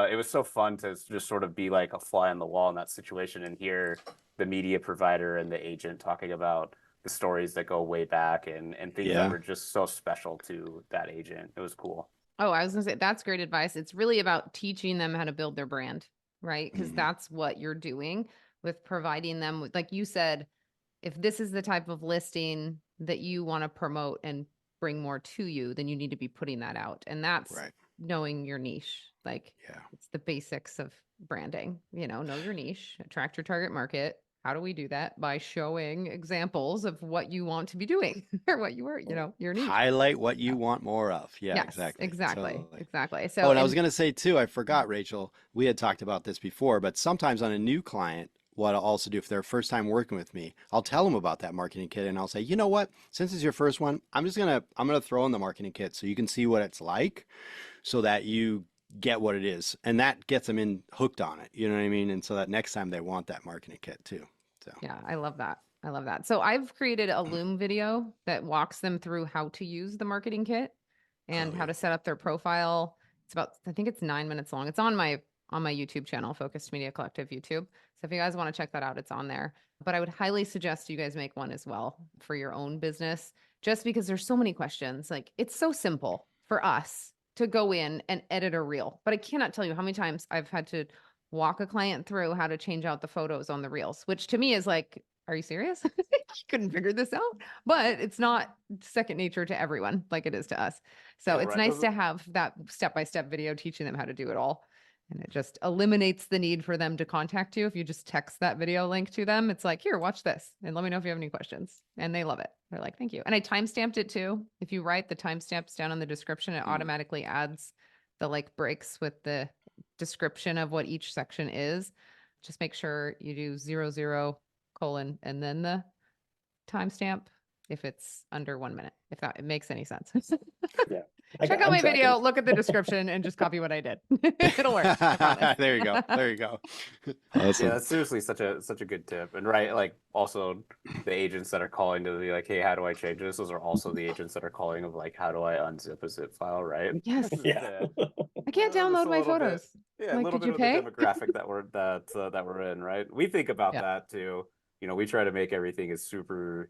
it was so fun to just sort of be like a fly on the wall in that situation and hear the media provider and the agent talking about the stories that go way back and things that were just so special to that agent. It was cool. Oh, I was gonna say that's great advice. It's really about teaching them how to build their brand, right? Because that's what you're doing with providing them with, like you said, if this is the type of listing that you want to promote and bring more to you, then you need to be putting that out. And that's Right. knowing your niche. Like it's the basics of branding, know your niche, attract your target market. How do we do that? By showing examples of what you want to be doing or what you were, your niche. Highlight what you want more of. Yeah, Yes, exactly. exactly. Totally. Exactly. Oh, So, and I was going to say too, I forgot, Rachel, we had talked about this before, but sometimes on a new client, what I'll also do if they're first time working with me, I'll tell them about that marketing kit and I'll say, you know what, since it's your first one, I'm going to throw in the marketing kit so you can see what it's like so that you get what it is. And that gets them in hooked on it. You know what I mean? And so that next time they want that marketing kit too. So yeah, I love that. I love that. So I've created a Loom video that walks them through how to use the marketing kit and how to set up their profile. It's about, I think it's 9 minutes long. It's on my YouTube channel, Focused Media Collective YouTube. So if you guys want to check that out, it's on there. But I would highly suggest you guys make one as well for your own business, just because there's so many questions. Like, it's so simple for us to go in and edit a reel, but I cannot tell you how many times I've had to walk a client through how to change out the photos on the reels, which to me is like are you serious? You couldn't figure this out? But it's not second nature to everyone like it is to us. So Yeah, it's right. nice Those to have that step-by-step video teaching them how to do it all. And it just eliminates the need for them to contact you. If you just text that video link to them, it's like, here, watch this and let me know if you have any questions. And they love it. They're like, thank you. And I timestamped it too. If you write the timestamps down in the description, it automatically adds the like breaks with the description of what each section is. Just make sure you do 00 colon and then the timestamp if it's under 1 minute, if that it makes any sense. Yeah. Check out I'm my video, tracking. look at the description, and just copy what I did. It'll work. I promise. There you go. There you go. Yeah, Awesome. that's seriously such a good tip. And right, like also the agents that are calling to be like, hey, how do I change this? Those are also the agents that are calling of like, how do I unzip a zip file, right? Yes. Yeah. I can't Just download a my little bit- photos. Yeah, a Like, little did bit you of the pay? demographic that we're in, right? We think about Yeah. that too. You know, we try to make everything as super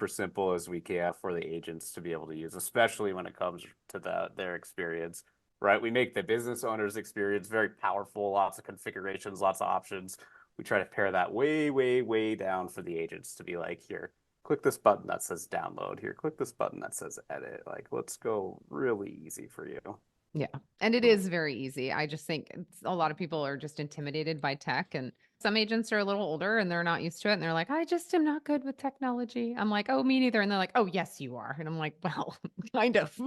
simple as we can for the agents to be able to use, especially when it comes to their experience, right? We make the business owner's experience very powerful, lots of configurations, lots of options. We try to pare that way down for the agents to be like, here, click this button that says download. Here, click this button that says edit. Like, let's go really easy for you. Yeah. And it is very easy. I just think a lot of people are just intimidated by tech, and some agents are a little older and they're not used to it. And they're like, I just am not good with technology. I'm like, oh, me neither. And they're like, oh, yes, you are. And I'm like, well, kind of.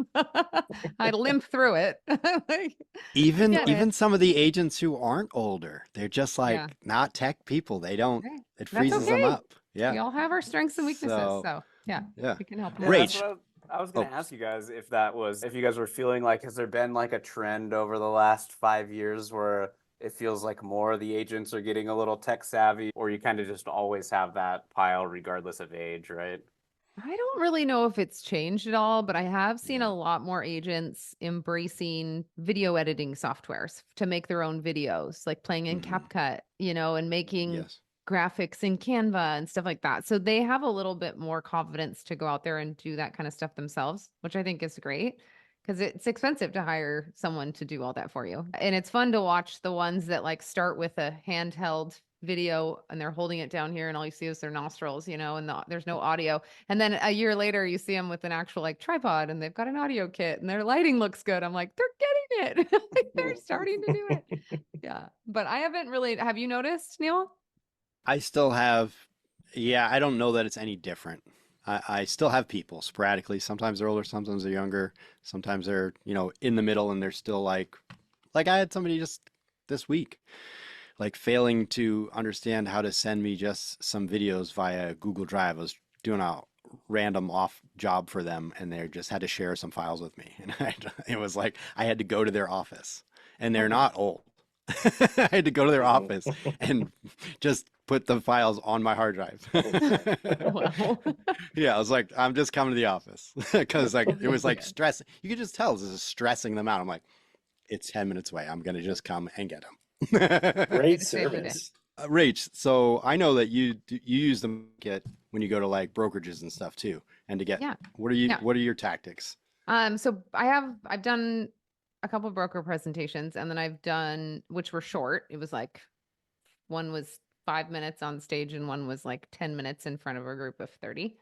I limp through it. Like, Even get it. even some of the agents who aren't older, they're just like Yeah. not tech people. They don't. Right. It That's freezes them okay. up. Yeah. We all have our strengths and weaknesses. So, So yeah, yeah. we can help them. Yeah, that's Rach. what I was gonna Oh, ask you guys if you guys were feeling like, has there been like a trend over the last 5 years where it feels like more of the agents are getting a little tech savvy, or you kind of just always have that pile regardless of age, right? I don't really know if it's changed at all, but I have seen Yeah. a lot more agents embracing video editing softwares to make their own videos, like playing in Mhm. CapCut, and making Yes. graphics in Canva and stuff like that. So they have a little bit more confidence to go out there and do that kind of stuff themselves, which I think is great because it's expensive to hire someone to do all that for you. And it's fun to watch the ones that like start with a handheld video and they're holding it down here and all you see is their nostrils, and there's no audio. And then a year later you see them with an actual like tripod and they've got an audio kit and their lighting looks good. I'm like, they're getting it. They're starting to do it. Yeah. But I haven't really, have you noticed, Neil? I still have, yeah, I don't know that it's any different. I still have people sporadically. Sometimes they're older, sometimes they're younger, sometimes they're, in the middle and they're still like I had somebody just this week, like failing to understand how to send me just some videos via Google Drive. I was doing a random off job for them and they just had to share some files with me. And it was like I had to go to their office and they're not old. I had to go to their office and just put the files on my hard drive. Wow. Yeah, I was like, I'm just coming to the office because like it was like stress. You could just tell this is stressing them out. I'm like, it's 10 minutes away. I'm gonna just come and get them. Great to save the day. service. Rach, so I know that you use them get when you go to like brokerages and stuff too, and to get Yeah. what are you Yeah. what are your tactics? So I've done a couple broker presentations and then I've done, which were short. It was like one was 5 minutes on stage and one was like 10 minutes in front of a group of 30.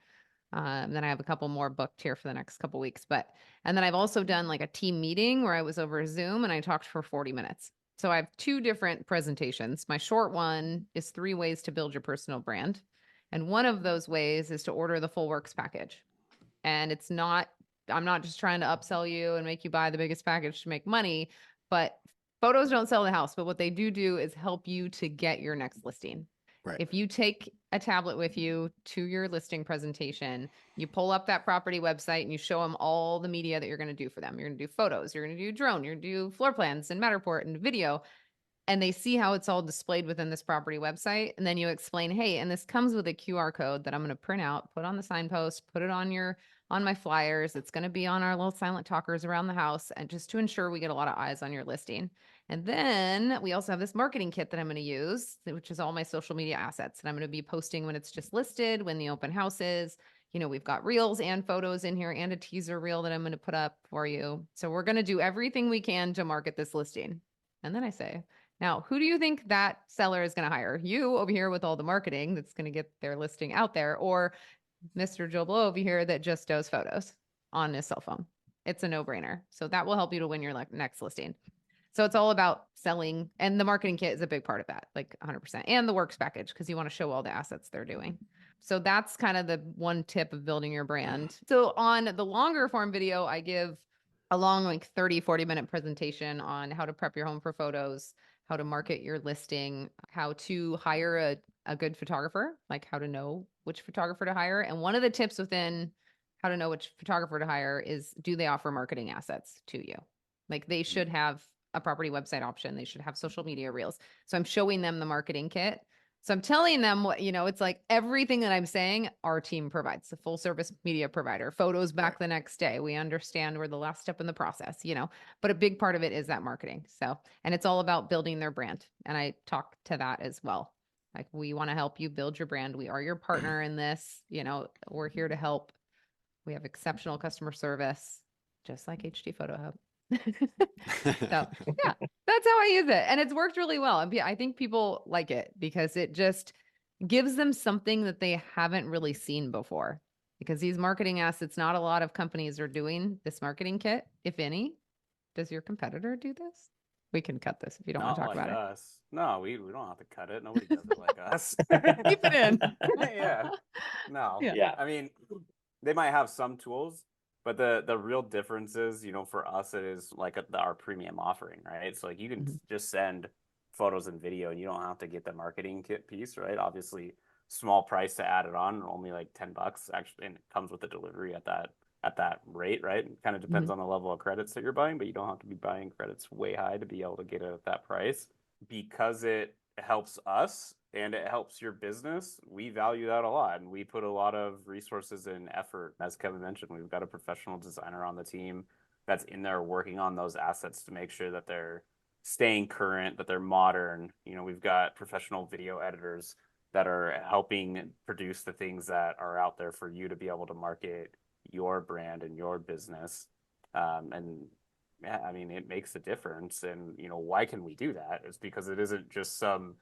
Then I have a couple more booked here for the next couple weeks, and then I've also done like a team meeting where I was over Zoom and I talked for 40 minutes. So I have two different presentations. My short one is 3 ways to build your personal brand. And one of those ways is to order the full works package. And I'm not just trying to upsell you and make you buy the biggest package to make money, but photos don't sell the house. But what they do is help you to get your next listing. Right. If you take a tablet with you to your listing presentation, you pull up that property website and you show them all the media that you're going to do for them. You're going to do photos, you're going to do drone, you're going to do floor plans and Matterport and video. And they see how it's all displayed within this property website. And then you explain, hey, and this comes with a QR code that I'm going to print out, put on the signpost, put it on my flyers. It's going to be on our little silent talkers around the house, and just to ensure we get a lot of eyes on your listing. And then we also have this marketing kit that I'm going to use, which is all my social media assets. And I'm going to be posting when it's just listed, when the open house is. We've got reels and photos in here and a teaser reel that I'm going to put up for you. So we're going to do everything we can to market this listing. And then I say, Now, who do you think that seller is going to hire? You over here with all the marketing that's going to get their listing out there, or Mr. Joe Blow over here that just does photos on his cell phone? It's a no-brainer. So that will help you to win your next listing. So it's all about selling, and the marketing kit is a big part of that, like 100%, and the works package, because you want to show all the assets they're doing. So that's kind of the one tip of building your brand. So on the longer form video, I give a long, like 30, 40-minute presentation on how to prep your home for photos, how to market your listing, how to hire a good photographer, like how to know which photographer to hire. And one of the tips within how to know which photographer to hire is, do they offer marketing assets to you? Like they should have a property website option. They should have social media reels. So I'm showing them the marketing kit. So I'm telling them what, it's like everything that I'm saying, our team provides, a full service media provider, photos back the next day. We understand we're the last step in the process, but a big part of it is that marketing. So, and it's all about building their brand. And I talk to that as well. Like, we want to help you build your brand. We are your partner in this, we're here to help. We have exceptional customer service, just like HD Photo Hub. So yeah, that's how I use it. And it's worked really well. And I think people like it because it just gives them something that they haven't really seen before. Because these marketing assets, not a lot of companies are doing this marketing kit, if any. Does your competitor do this? We can cut this if you don't want Not to talk like about us. No, we don't have to cut it. Nobody does it like us. it. Keep it in. Yeah. No. Yeah. Yeah. I mean, they might have some tools, but the real difference is, for us, it is like our premium offering, right? So like you can Mhm. just send photos and video, and you don't have to get the marketing kit piece, right? Obviously, small price to add it on, only like $10 actually, and it comes with the delivery at that rate, right? It kind of depends Mhm. on the level of credits that you're buying, but you don't have to be buying credits way high to be able to get it at that price. Because it helps us and it helps your business, we value that a lot, and we put a lot of resources and effort. As Kevin mentioned, we've got a professional designer on the team that's in there working on those assets to make sure that they're staying current, that they're modern. We've got professional video editors that are helping produce the things that are out there for you to be able to market your brand and your business. And yeah, I mean, it makes a difference. And, why can we do that? It's because it isn't just some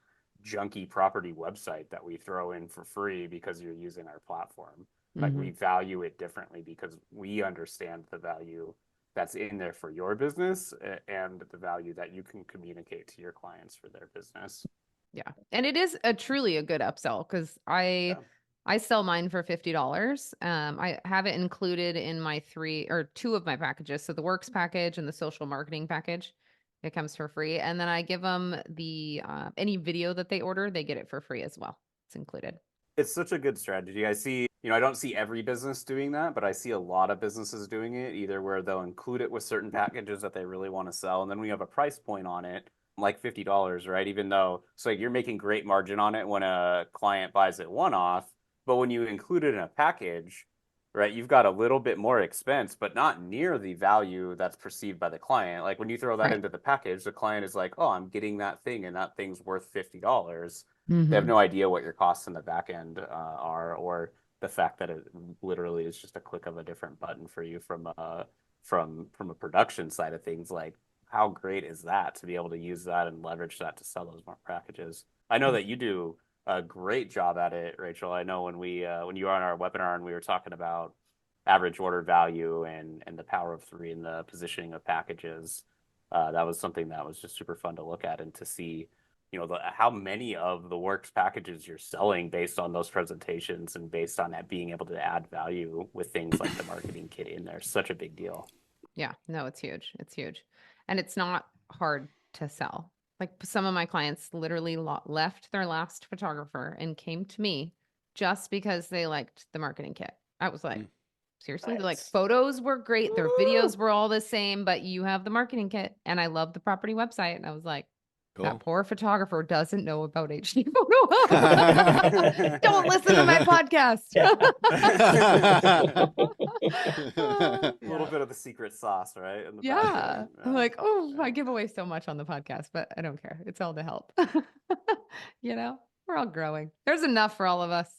junky property website that we throw in for free because you're using our platform. Like, we value it differently because we understand the value that's in there for your business and the value that you can communicate to your clients for their business. Yeah. And it is truly a good upsell because I sell mine for $50. I have it included in my two of my packages. So the works package and the social marketing package, it comes for free. And then I give them the any video that they order, they get it for free as well. It's included. It's such a good strategy. I see, I don't see every business doing that, but I see a lot of businesses doing it, either where they'll include it with certain packages that they really want to sell, and then we have a price point on it, like $50, right? Even though, so like you're making great margin on it when a client buys it one-off, but when you include it in a package, right, you've got a little bit more expense, but not near the value that's perceived by the client. Like when you throw that Right. into the package, the client is like, oh, I'm getting that thing, and that thing's worth $50. They have Mhm. no idea what your costs in the back end are, or the fact that it literally is just a click of a different button for you from a production side of things. Like, how great is that to be able to use that and leverage that to sell those more packages? I know that you do a great job at it, Rachel. I know when when you were on our webinar and we were talking about average order value and the power of three and the positioning of packages, that was something that was just super fun to look at and to see how many of the works packages you're selling based on those presentations and based on that being able to add value with things like the marketing kit in there. Such a big deal. Yeah, no, it's huge. It's huge. And it's not hard to sell. Like some of my clients literally left their last photographer and came to me just because they liked the marketing kit. I was like, seriously? They're like, Nice. photos were great. Their Woo! videos were all the same, but you have the marketing kit. And I love the property website. And I was like, that Cool. poor photographer doesn't know about HD Photo Hub. Don't listen to my podcast. A little bit of the secret sauce, right? In the Yeah. background. I'm like, oh, I give away so much on the podcast, but I don't care. It's all to help. We're all growing. There's enough for all of us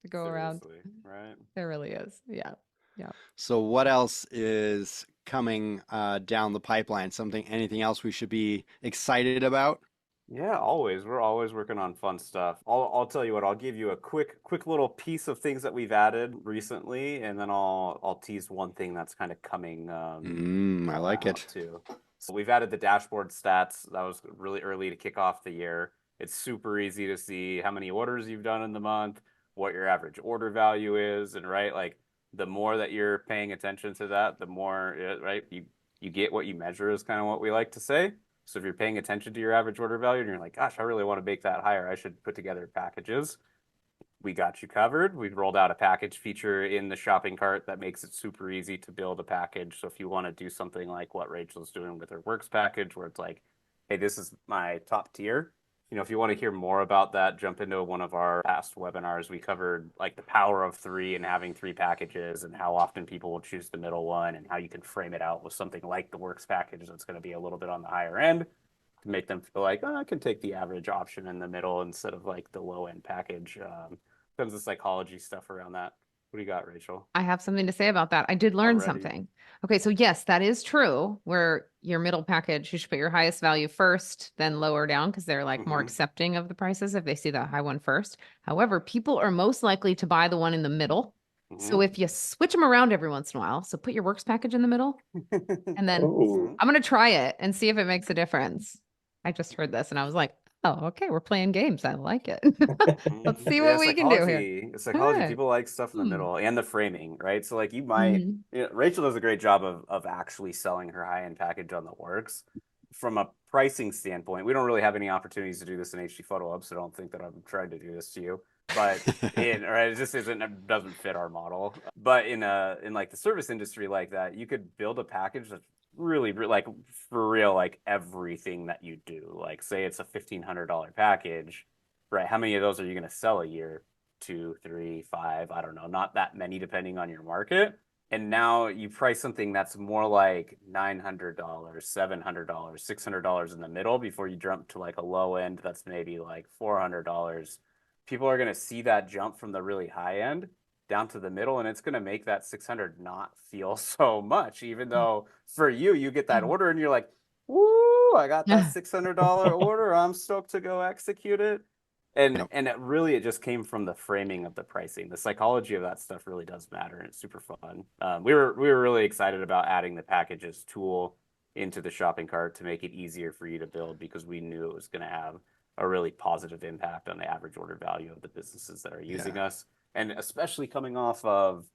to go around. Seriously, right? There really is. Yeah. Yeah. So what else is coming down the pipeline? Anything else we should be excited about? Yeah, always. We're always working on fun stuff. I'll tell you what, I'll give you a quick little piece of things that we've added recently, and then I'll tease one thing that's kind of coming I like out it. too. So we've added the dashboard stats. That was really early to kick off the year. It's super easy to see how many orders you've done in the month, what your average order value is, and right, like the more that you're paying attention to that, the more right you get what you measure is kind of what we like to say. So if you're paying attention to your average order value and you're like, gosh, I really want to make that higher, I should put together packages. We got you covered. We've rolled out a package feature in the shopping cart that makes it super easy to build a package. So if you want to do something like what Rachel's doing with her works package, where it's like, hey, this is my top tier. If you want to hear more about that, jump into one of our past webinars. We covered like the power of three and having three packages and how often people will choose the middle one and how you can frame it out with something like the works package that's going to be a little bit on the higher end to make them feel like, oh, I can take the average option in the middle instead of like the low end package. Tons of psychology stuff around that. What do you got, Rachel? I have something to say about that. I did learn Already. something. Okay, so yes, that is true. Where your middle package, you should put your highest value first, then lower down because they're like more Mm-hmm. accepting of the prices if they see the high one first. However, people are most likely to buy the one in the middle. So Mm-hmm. if you switch them around every once in a while, so put your works package in the middle, and then Oh, I'm gonna try it and see if it makes a difference. I just heard this and I was like, oh, okay, we're playing games. I like it. Let's see Yeah, what we can do here. All psychology. right. People like stuff in the Hmm. middle and the framing, right? So like you might, Mhm. Rachel does a great job of actually selling her high-end package on the works. From a pricing standpoint, we don't really have any opportunities to do this in HD Photo Hub, so don't think that I'm trying to do this to you. But right, it just isn't, it doesn't fit our model. But in like the service industry like that, you could build a package that's really like for real, like everything that you do. Like say it's a $1,500 package, right? How many of those are you going to sell a year? Two, three, five, I don't know, not that many depending on your market. And now you price something that's more like $900, $700, $600 in the middle before you jump to like a low end that's maybe like $400. People are going to see that jump from the really high end down to the middle, and it's going to make that 600 not feel so much, even though for you get that order and you're like, woo, I got that $600 order. I'm stoked to go execute it. Yep. And it just came from the framing of the pricing. The psychology of that stuff really does matter, and it's super fun. We were really excited about adding the packages tool into the shopping cart to make it easier for you to build because we knew it was going to have a really positive impact on the average order value of the businesses that are using Yeah. us, and especially coming off of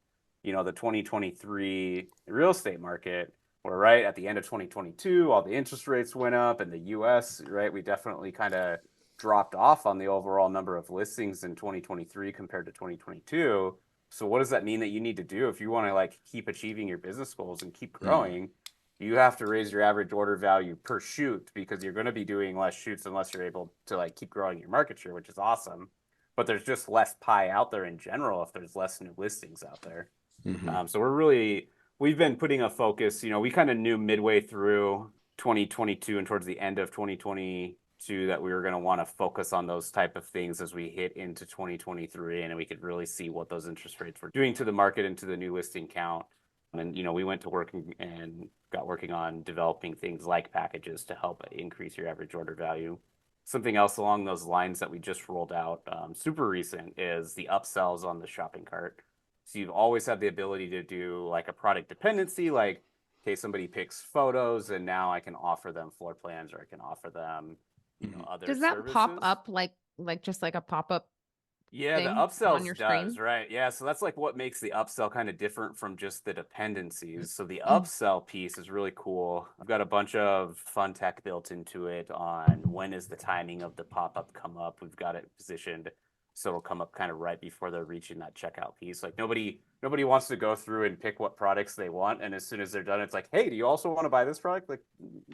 the 2023 real estate market. Where right at the end of 2022, all the interest rates went up in the US, right? We definitely kind of dropped off on the overall number of listings in 2023 compared to 2022. So what does that mean that you need to do if you want to like keep achieving your business goals and keep Mm. growing? You have to raise your average order value per shoot because you're going to be doing less shoots unless you're able to like keep growing your market share, which is awesome. But there's just less pie out there in general if there's less new listings out there. Hmm. So we've been putting a focus, we kind of knew midway through 2022 and towards the end of 2022 that we were going to want to focus on those type of things as we hit into 2023 and we could really see what those interest rates were doing to the market and to the new listing count. And, we went to work and got working on developing things like packages to help increase your average order value. Something else along those lines that we just rolled out, super recent, is the upsells on the shopping cart. So you've always had the ability to do like a product dependency, like, okay, somebody picks photos and now I can offer them floor plans or I can offer them, Hmm. other Does that pop services. up like just like a pop-up Yeah, the thing on upsells your does, screen? right? Yeah, so that's like what makes the upsell kind of different from just the dependencies. So the Mm. upsell piece is really cool. I've got a bunch of fun tech built into it on when is the timing of the pop-up come up. We've got it positioned so it'll come up kind of right before they're reaching that checkout piece. Like nobody wants to go through and pick what products they want, and as soon as they're done, it's like, hey, do you also want to buy this product? Like,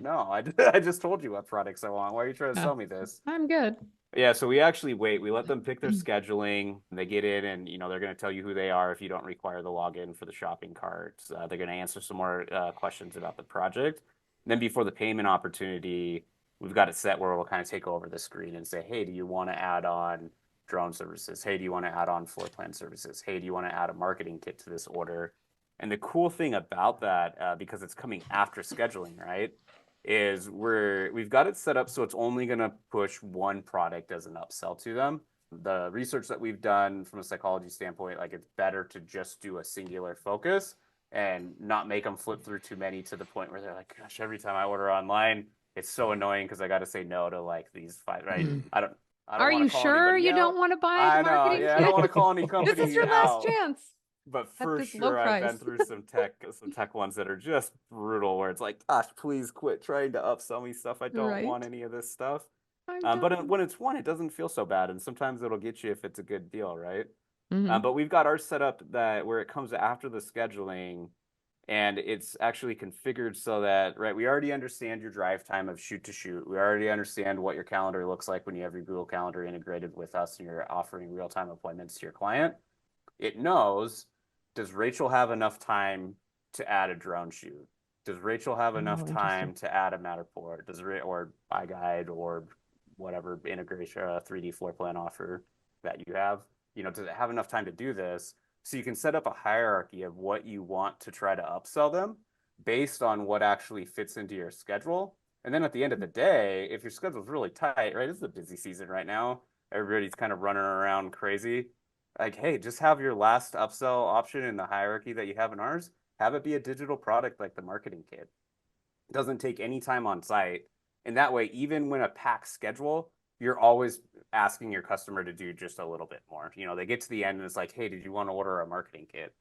no, I just told you what products I want. Why are you trying to Uh, sell me this? I'm good. Yeah, so we actually wait. We let them pick their scheduling. They get in, and they're going to tell you who they are if you don't require the login for the shopping carts. They're going to answer some more questions about the project. And then before the payment opportunity, we've got it set where we'll kind of take over the screen and say, "Hey, do you want to add on drone services? Hey, do you want to add on floor plan services? Hey, do you want to add a marketing kit to this order?" And the cool thing about that, because it's coming after scheduling, right? is we've got it set up so it's only going to push one product as an upsell to them. The research that we've done from a psychology standpoint, like it's better to just do a singular focus and not make them flip through too many to the point where they're like, gosh, every time I order online, it's so annoying because I got to say no to like these 5, right? I don't Are want you to call sure anybody you don't out. want to buy the I know, marketing yeah, I kit? don't want to call any This companies is your last out. chance But at for this low sure, I've been price. through some tech ones that are just brutal, where it's like, gosh, please quit trying to upsell me stuff. I don't want Right? any of this stuff. I'm But done. when it's one, it doesn't feel so bad, and sometimes it'll get you if it's a good deal, right? Hmm. But we've got ours set up that where it comes after the scheduling, and it's actually configured so that, right, we already understand your drive time of shoot to shoot. We already understand what your calendar looks like when you have your Google Calendar integrated with us and you're offering real-time appointments to your client. It knows, does Rachael have enough time to add a drone shoot? Does Rachael have enough Oh, interesting. time to add a Matterport? Or iGuide or whatever integration, 3D floor plan offer that you have? Does it have enough time to do this? So you can set up a hierarchy of what you want to try to upsell them based on what actually fits into your schedule. And then at the end of the day, if your schedule's really tight, right? It's the busy season right now. Everybody's kind of running around crazy. Like, hey, just have your last upsell option in the hierarchy that you have in ours, have it be a digital product like the marketing kit. It doesn't take any time on site. And that way, even when a packed schedule, you're always asking your customer to do just a little bit more. They get to the end and it's like, hey, did you want to order a marketing kit?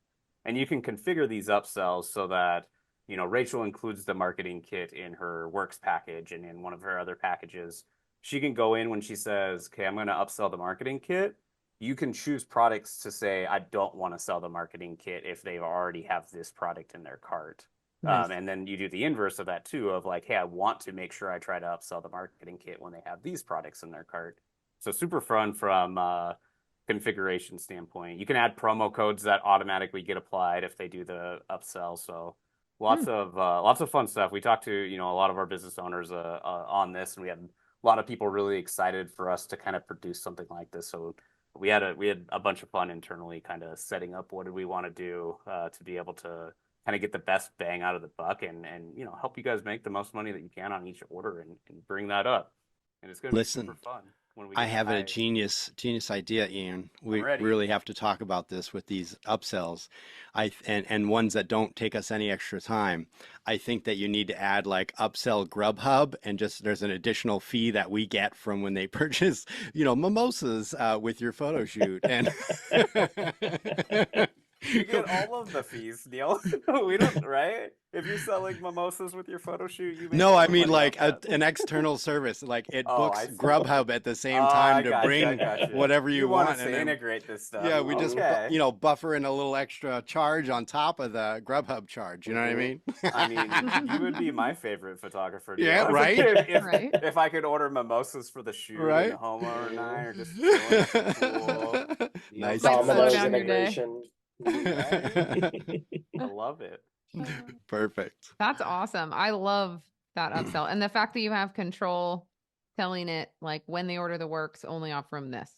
And you can configure these upsells so that, Rachael includes the marketing kit in her works package and in one of her other packages. She can go in when she says, okay, I'm going to upsell the marketing kit. You can choose products to say, I don't want to sell the marketing kit if they already have this product in their cart. Nice. And then you do the inverse of that too, of like, hey, I want to make sure I try to upsell the marketing kit when they have these products in their cart. So super fun from configuration standpoint. You can add promo codes that automatically get applied if they do the upsell. So Hmm. lots of fun stuff. We talked to a lot of our business owners on this, and we had a lot of people really excited for us to kind of produce something like this. So we had a bunch of fun internally, kind of setting up what did we want to do to be able to kind of get the best bang out of the buck and help you guys make the most money that you can on each order and bring that up. And it's going to be super Listen, fun when we I get the have a high. genius idea, Ian. I'm We ready. really have to talk about this with these upsells. And ones that don't take us any extra time. I think that you need to add like upsell Grubhub and just there's an additional fee that we get from when they purchase, mimosas with your photo shoot. And You get all of the fees, Neal. We don't, right? If you're selling mimosas with your photo shoot, you make No, all I the mean money like off that. an external service. Like it Oh, books I see. Grubhub at the Oh, same time I to got you. I bring got you. whatever you You want want, us and to then integrate this stuff. yeah, we just Okay. buffer in a little extra charge on top of the Grubhub charge. You know what I Mhm. mean? I mean, you would be my favorite photographer, Yeah, Neil. right? Right? If I could order mimosas for the shoot and Right? the homeowner and I Mhm. are just chilling at the pool, Neil's Nice Might slow Domino's down touch. your day. integration. right? I love it. Perfect. That's awesome. I love that upsell. And the fact that you have control telling it like when they order the works, only offer them this,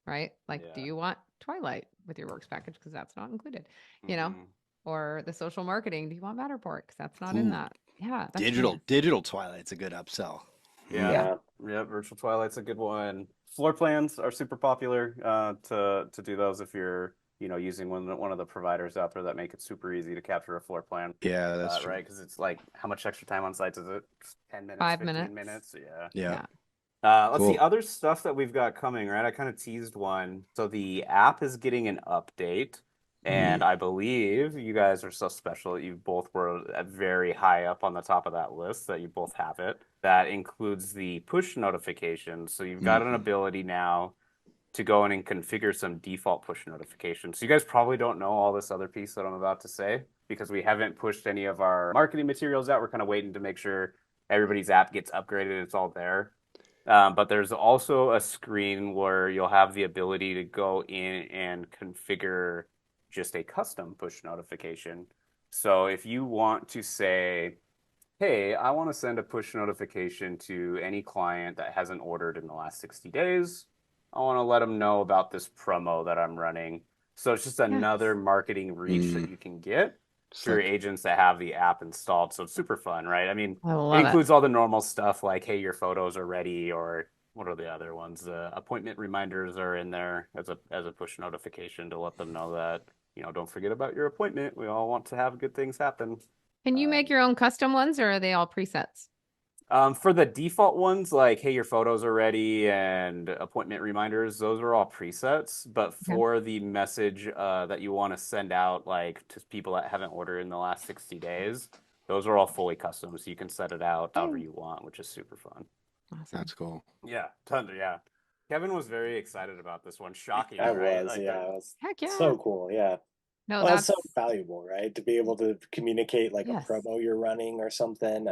right? Like, do Yeah. you want Twilight with your works package? Because that's not included, Hmm. or the social marketing. Do you want Matterport? Because that's not in Ooh, that. Yeah, that's digital genius. digital Twilight's a good upsell. Yeah. Yeah. Yeah. Yeah, Virtual Twilight's a good one. Floor plans are super popular to do those if you're, using one of the providers out there that make it super easy to capture a floor plan. Yeah, that's true. Right? Because it's like, how much extra time on site is it? 10 minutes, 5 15 minutes. minutes? Yeah. Yeah, Yeah. Let's see, cool. other stuff that we've got coming, right? I kind of teased one. So the app is getting an update, and Mm. I believe you guys are so special that you both were very high up on the top of that list, that you both have it. That includes the push notifications. So you've got an Mhm. ability now to go in and configure some default push notifications. So you guys probably don't know all this other piece that I'm about to say because we haven't pushed any of our marketing materials out. We're kind of waiting to make sure everybody's app gets upgraded. It's all there. But there's also a screen where you'll have the ability to go in and configure just a custom push notification. So if you want to say, hey, I want to send a push notification to any client that hasn't ordered in the last 60 days, I want to let them know about this promo that I'm running. So it's just Yes. another marketing reach that Mm. you can get. Just for your like, agents that have the app installed. So it's super fun, right? I mean, I it love it. includes all the normal stuff like, hey, your photos are ready, or what are the other ones? Appointment reminders are in there as a push notification to let them know that, don't forget about your appointment. We all want to have good things happen. Can you make Um, your own custom ones or are they all presets? For the default ones, like, hey, your photos are ready and appointment reminders, those are all presets. But Okay. for the message that you want to send out, like to people that haven't ordered in the last 60 days, those are all fully custom. So you can set it out however Yay. you want, which is super fun. Awesome. that's cool. Yeah, yeah. Kevin was very excited about this one. Shocking, I right? was, Like, yeah, it was Heck yeah. so cool. Yeah. No, Well, that's that's so valuable, right? To be able to communicate like yes. a promo you're running or something.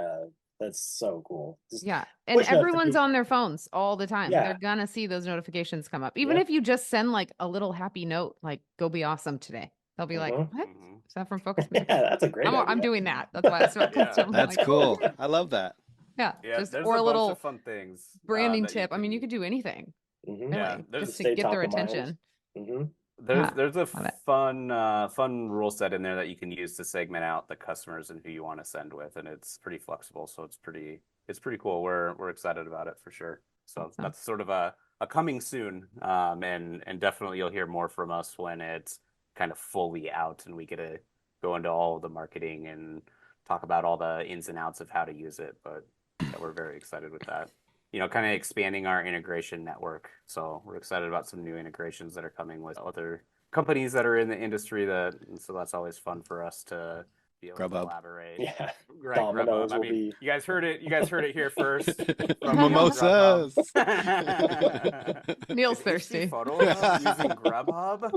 That's so cool. Just Yeah. And push everyone's on notifications. their phones all the time. Yeah. They're gonna see those notifications come up. Even Yep. if you just send like a little happy note, like go be awesome today. They'll be like, Mhm. what? Mhm. Is that from Focus? Yeah, that's a great I'm idea. doing that. That's why it's so Yeah. custom. That's Like, cool. I love that. yeah. Yeah, Just there's or a a bunch little of fun things branding that you tip. I mean, you can. could do anything, Mhm. Yeah, really, there's just to Stay get top their of mind. attention. Hmm. Yeah. There's a Love it. fun rule set in there that you can use to segment out the customers and who you want to send with, and it's pretty flexible, so it's pretty cool. We're excited about it for sure. So Awesome. that's sort of a coming soon, and definitely you'll hear more from us when it's kind of fully out and we get to go into all of the marketing and talk about all the ins and outs of how to use it. But yeah, we're very excited with that. Kind of expanding our integration network. So we're excited about some new integrations that are coming with other companies that are in the industry and so that's always fun for us to be able to Grubhub. collaborate. Yeah. Right, Domino's Grubhub. I will mean, be. you guys heard it here first from Mimosas. Grubhub. Neal's Is thirsty. HD Photo Hub using Grubhub?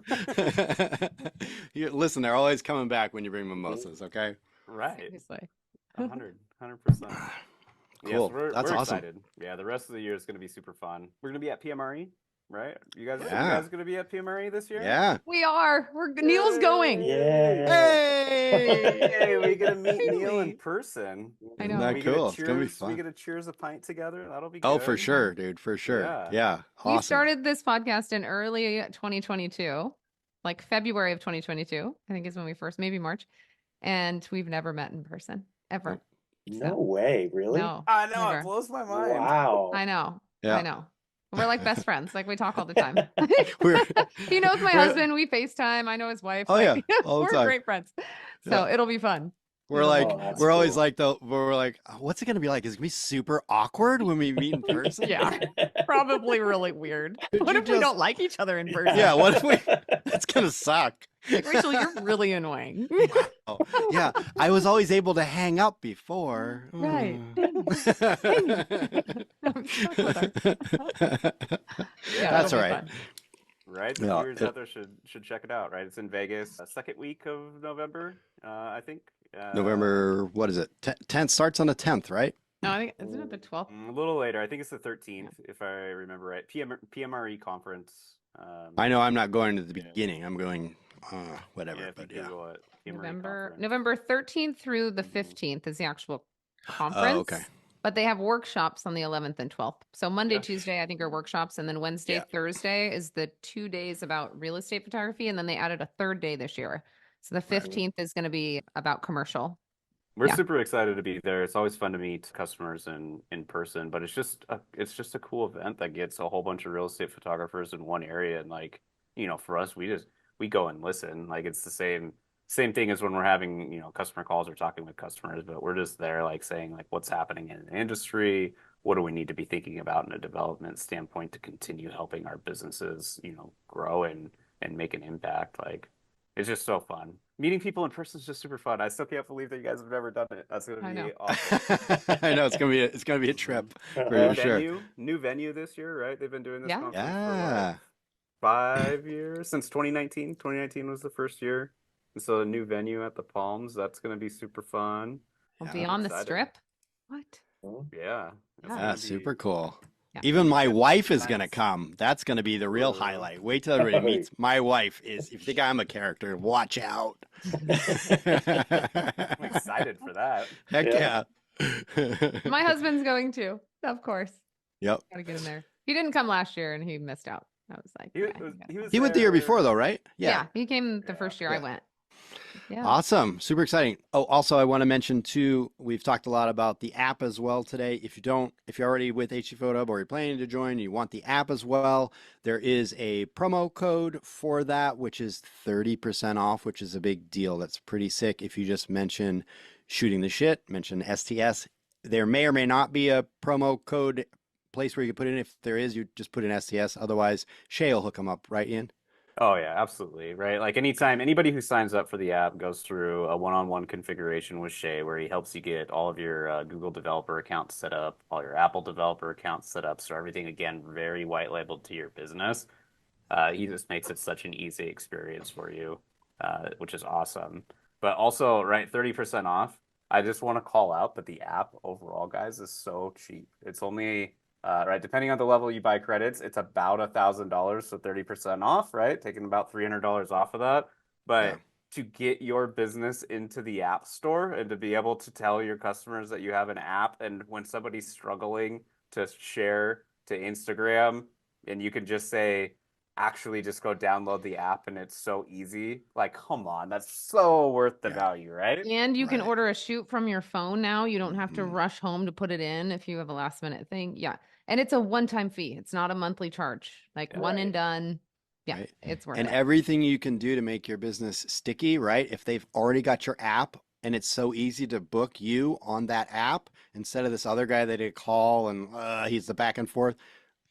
Listen, they're always coming back when you bring Mhm. mimosas, okay? Right. Seriously. 100%. Yes, Cool. we're That's awesome. excited. Yeah, the rest of the year is going to be super fun. We're going to be at PMRE, right? You guys Yeah. going to be at PMRE this year? Yeah. We are. Neal's going. Yeah. Hey, we get to meet Neal in Really? person. I Isn't know. that We get to cool? It's gonna be cheers. We fun. get to cheers a pint together. That'll be Oh, good. for sure, dude. For sure. Yeah. Yeah. We Awesome. started this podcast in early 2022, like February of 2022, I think is when we first, maybe March. And we've never met in person ever. Nope. No way, really? No, I know, never. it blows my mind. Wow. I know. Yeah. I know. We're like best friends. Like we talk all the time. We're He knows my we're- husband. We FaceTime. I know his wife. Oh, like, yeah, all the we're time. great friends. So Yeah. it'll be fun. We're It'll be like, Oh, really that's fun. we're always cool. like, we're like, what's it gonna be like? Is it gonna be super awkward when we meet in person? Yeah. Probably really weird. Could What you if we just- don't like each other in person? Yeah. What if we? That's gonna suck. Rachel, you're really annoying. Oh, yeah, I was always able to hang up before. Right. I'm stuck with her. Yeah, That's it'll be right. fun. Right? The Yeah, viewers out there should check it out, right? It's in Vegas, second week of November, I think. November, what is it? 10th starts on the 10th, right? No, I think isn't it the 12th? A little later. I think it's the 13th, if I remember right. PMRE conference. I know I'm not going to the beginning. I'm going, whatever. Yeah, if you But yeah. Google it, PMRE November conference. November 13th through the Mhm. 15th is the actual conference. Oh, okay. But they have workshops on the 11th and 12th. So Monday, Okay. Tuesday, I think are workshops, and then Wednesday, Yeah. Thursday is the 2 days about real estate photography, and then they added a third day this year. So the 15th is going to be about commercial. We're Yeah. super excited to be there. It's always fun to meet customers in person, but it's just a cool event that gets a whole bunch of real estate photographers in one area. And like, for us, we go and listen. Like it's the same thing as when we're having, customer calls or talking with customers, but we're just there like saying like what's happening in the industry, what do we need to be thinking about in a development standpoint to continue helping our businesses, grow and make an impact. Like it's just so fun. Meeting people in person is just super fun. I still can't believe that you guys have never done it. That's gonna I be know. awesome. I know it's gonna be a trip Uh-huh. for sure. New venue this year, right? They've been doing this Yeah. conference for Yeah. what, 5 years since 2019. 2019 was the first year, and so a new venue at the Palms. That's gonna be super fun. Well, Yeah. beyond the Excited. strip. What? Yeah, it's Yeah. Yeah, gonna super be- cool. Yeah. Even my Yeah, wife is gonna nice. come. That's gonna be the real Ooh. highlight. Wait till everybody meets my wife. If you think I'm a character, watch out. I'm excited for that. Heck Yeah. yeah. My husband's going too, of course. Yep. Gotta get him there. He didn't come last year and he missed out. I was like, He yeah, was, you gotta he come. was He went the year there- before though, right? Yeah, he came the Yeah. first year I Yeah. went. Yeah. Awesome. Super exciting. Oh, also, I want to mention too, we've talked a lot about the app as well today. If you're already with HD Photo Hub or you're planning to join, you want the app as well, there is a promo code for that, which is 30% off, which is a big deal. That's pretty sick. If you just mention shooting the shit, mention STS, there may or may not be a promo code place where you can put in. If there is, you just put in STS. Otherwise, Shay will hook them up, right, Ian? Oh yeah, absolutely. Right. Like anytime anybody who signs up for the app goes through a one-on-one configuration with Shay where he helps you get all of your Google developer accounts set up, all your Apple developer accounts set up. So everything again, very white labeled to your business. He just makes it such an easy experience for you, which is awesome. But also, right, 30% off. I just want to call out that the app overall, guys, is so cheap. It's only right, depending on the level you buy credits, it's about $1,000, so 30% off, right? Taking about $300 off of that. But Yeah. to get your business into the App Store and to be able to tell your customers that you have an app, and when somebody's struggling to share to Instagram, and you can just say, actually just go download the app and it's so easy. Like, come on, that's so worth the Yeah. value, right? And you can Right. order a shoot from your phone now. You don't have to Mhm. rush home to put it in if you have a last minute thing. Yeah. And it's a one-time fee. It's not a monthly charge. Like Yeah. one and Right. done. Yeah, Right. it's worth And it. everything you can do to make your business sticky, right? If they've already got your app and it's so easy to book you on that app instead of this other guy that they call and he's the back and forth,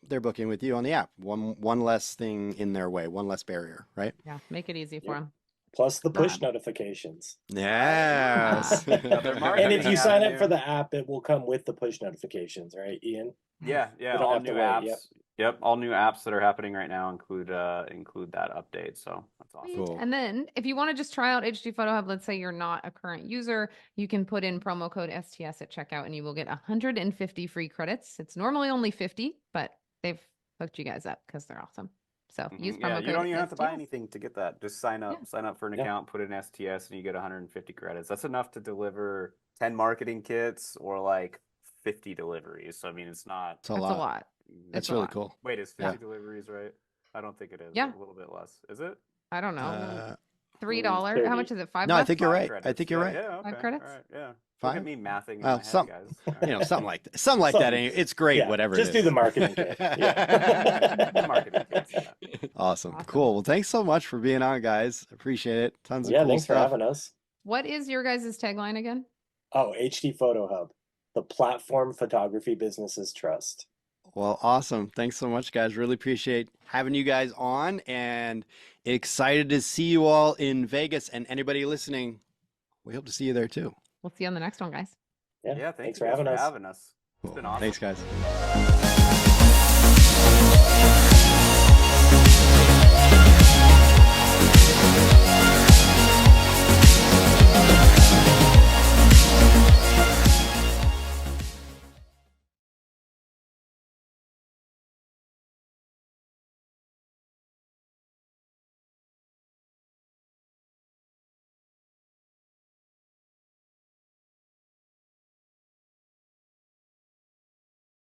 they're booking with you on the app. One less thing in their way, one less barrier, right? Yeah, make it easy for Yep. them. Plus the push notifications. Yes. Another And marketing if you sign up for avenue. the app, it will come with the push notifications, right, Ian? Yeah, You yeah, don't all have to new wait. apps. Yep. Yep, all new apps that are happening right now include that update. So that's awesome. Sweet. Cool. And then if you want to just try out HD Photo Hub, let's say you're not a current user, you can put in promo code STS at checkout and you will get 150 free credits. It's normally only 50, but they've hooked you guys up because they're awesome. So use Yeah, promo you code don't even have to buy STS. anything to get that. Just sign Yeah. up for an Yeah. account, put in STS, and you get 150 credits. That's enough to deliver 10 marketing kits or like 50 deliveries. So I mean, it's not. It's a That's a lot. lot. That's It's a really lot. cool. Wait, is Yeah. 50 deliveries right? I don't think it is. Yeah. A little bit less. Is it? I don't know. Uh, $3. How 30. much is it? $5? no, I think you're Five right. I credits. think you're Yeah, right. yeah, 5 okay. credits? All right, yeah. Look Five? at me mathing in Well, my head, some- guys. All right. Something like that. Something like that. Something. It's great, Yeah, whatever just it do is. the marketing kit. Yeah. The marketing kits, yeah. Awesome. Awesome. Cool. Well, thanks so much for being on, guys. Appreciate it. Tons of Yeah, cool thanks for stuff. having us. What is your guys' tagline again? Oh, HD Photo Hub, the platform photography businesses trust. Well, awesome. Thanks so much, guys. Really appreciate having you guys on and excited to see you all in Vegas. And anybody listening, we hope to see you there too. We'll see you on the next one, guys. Yeah, Yeah, thanks you for guys having us. It's been awesome. Thanks, guys.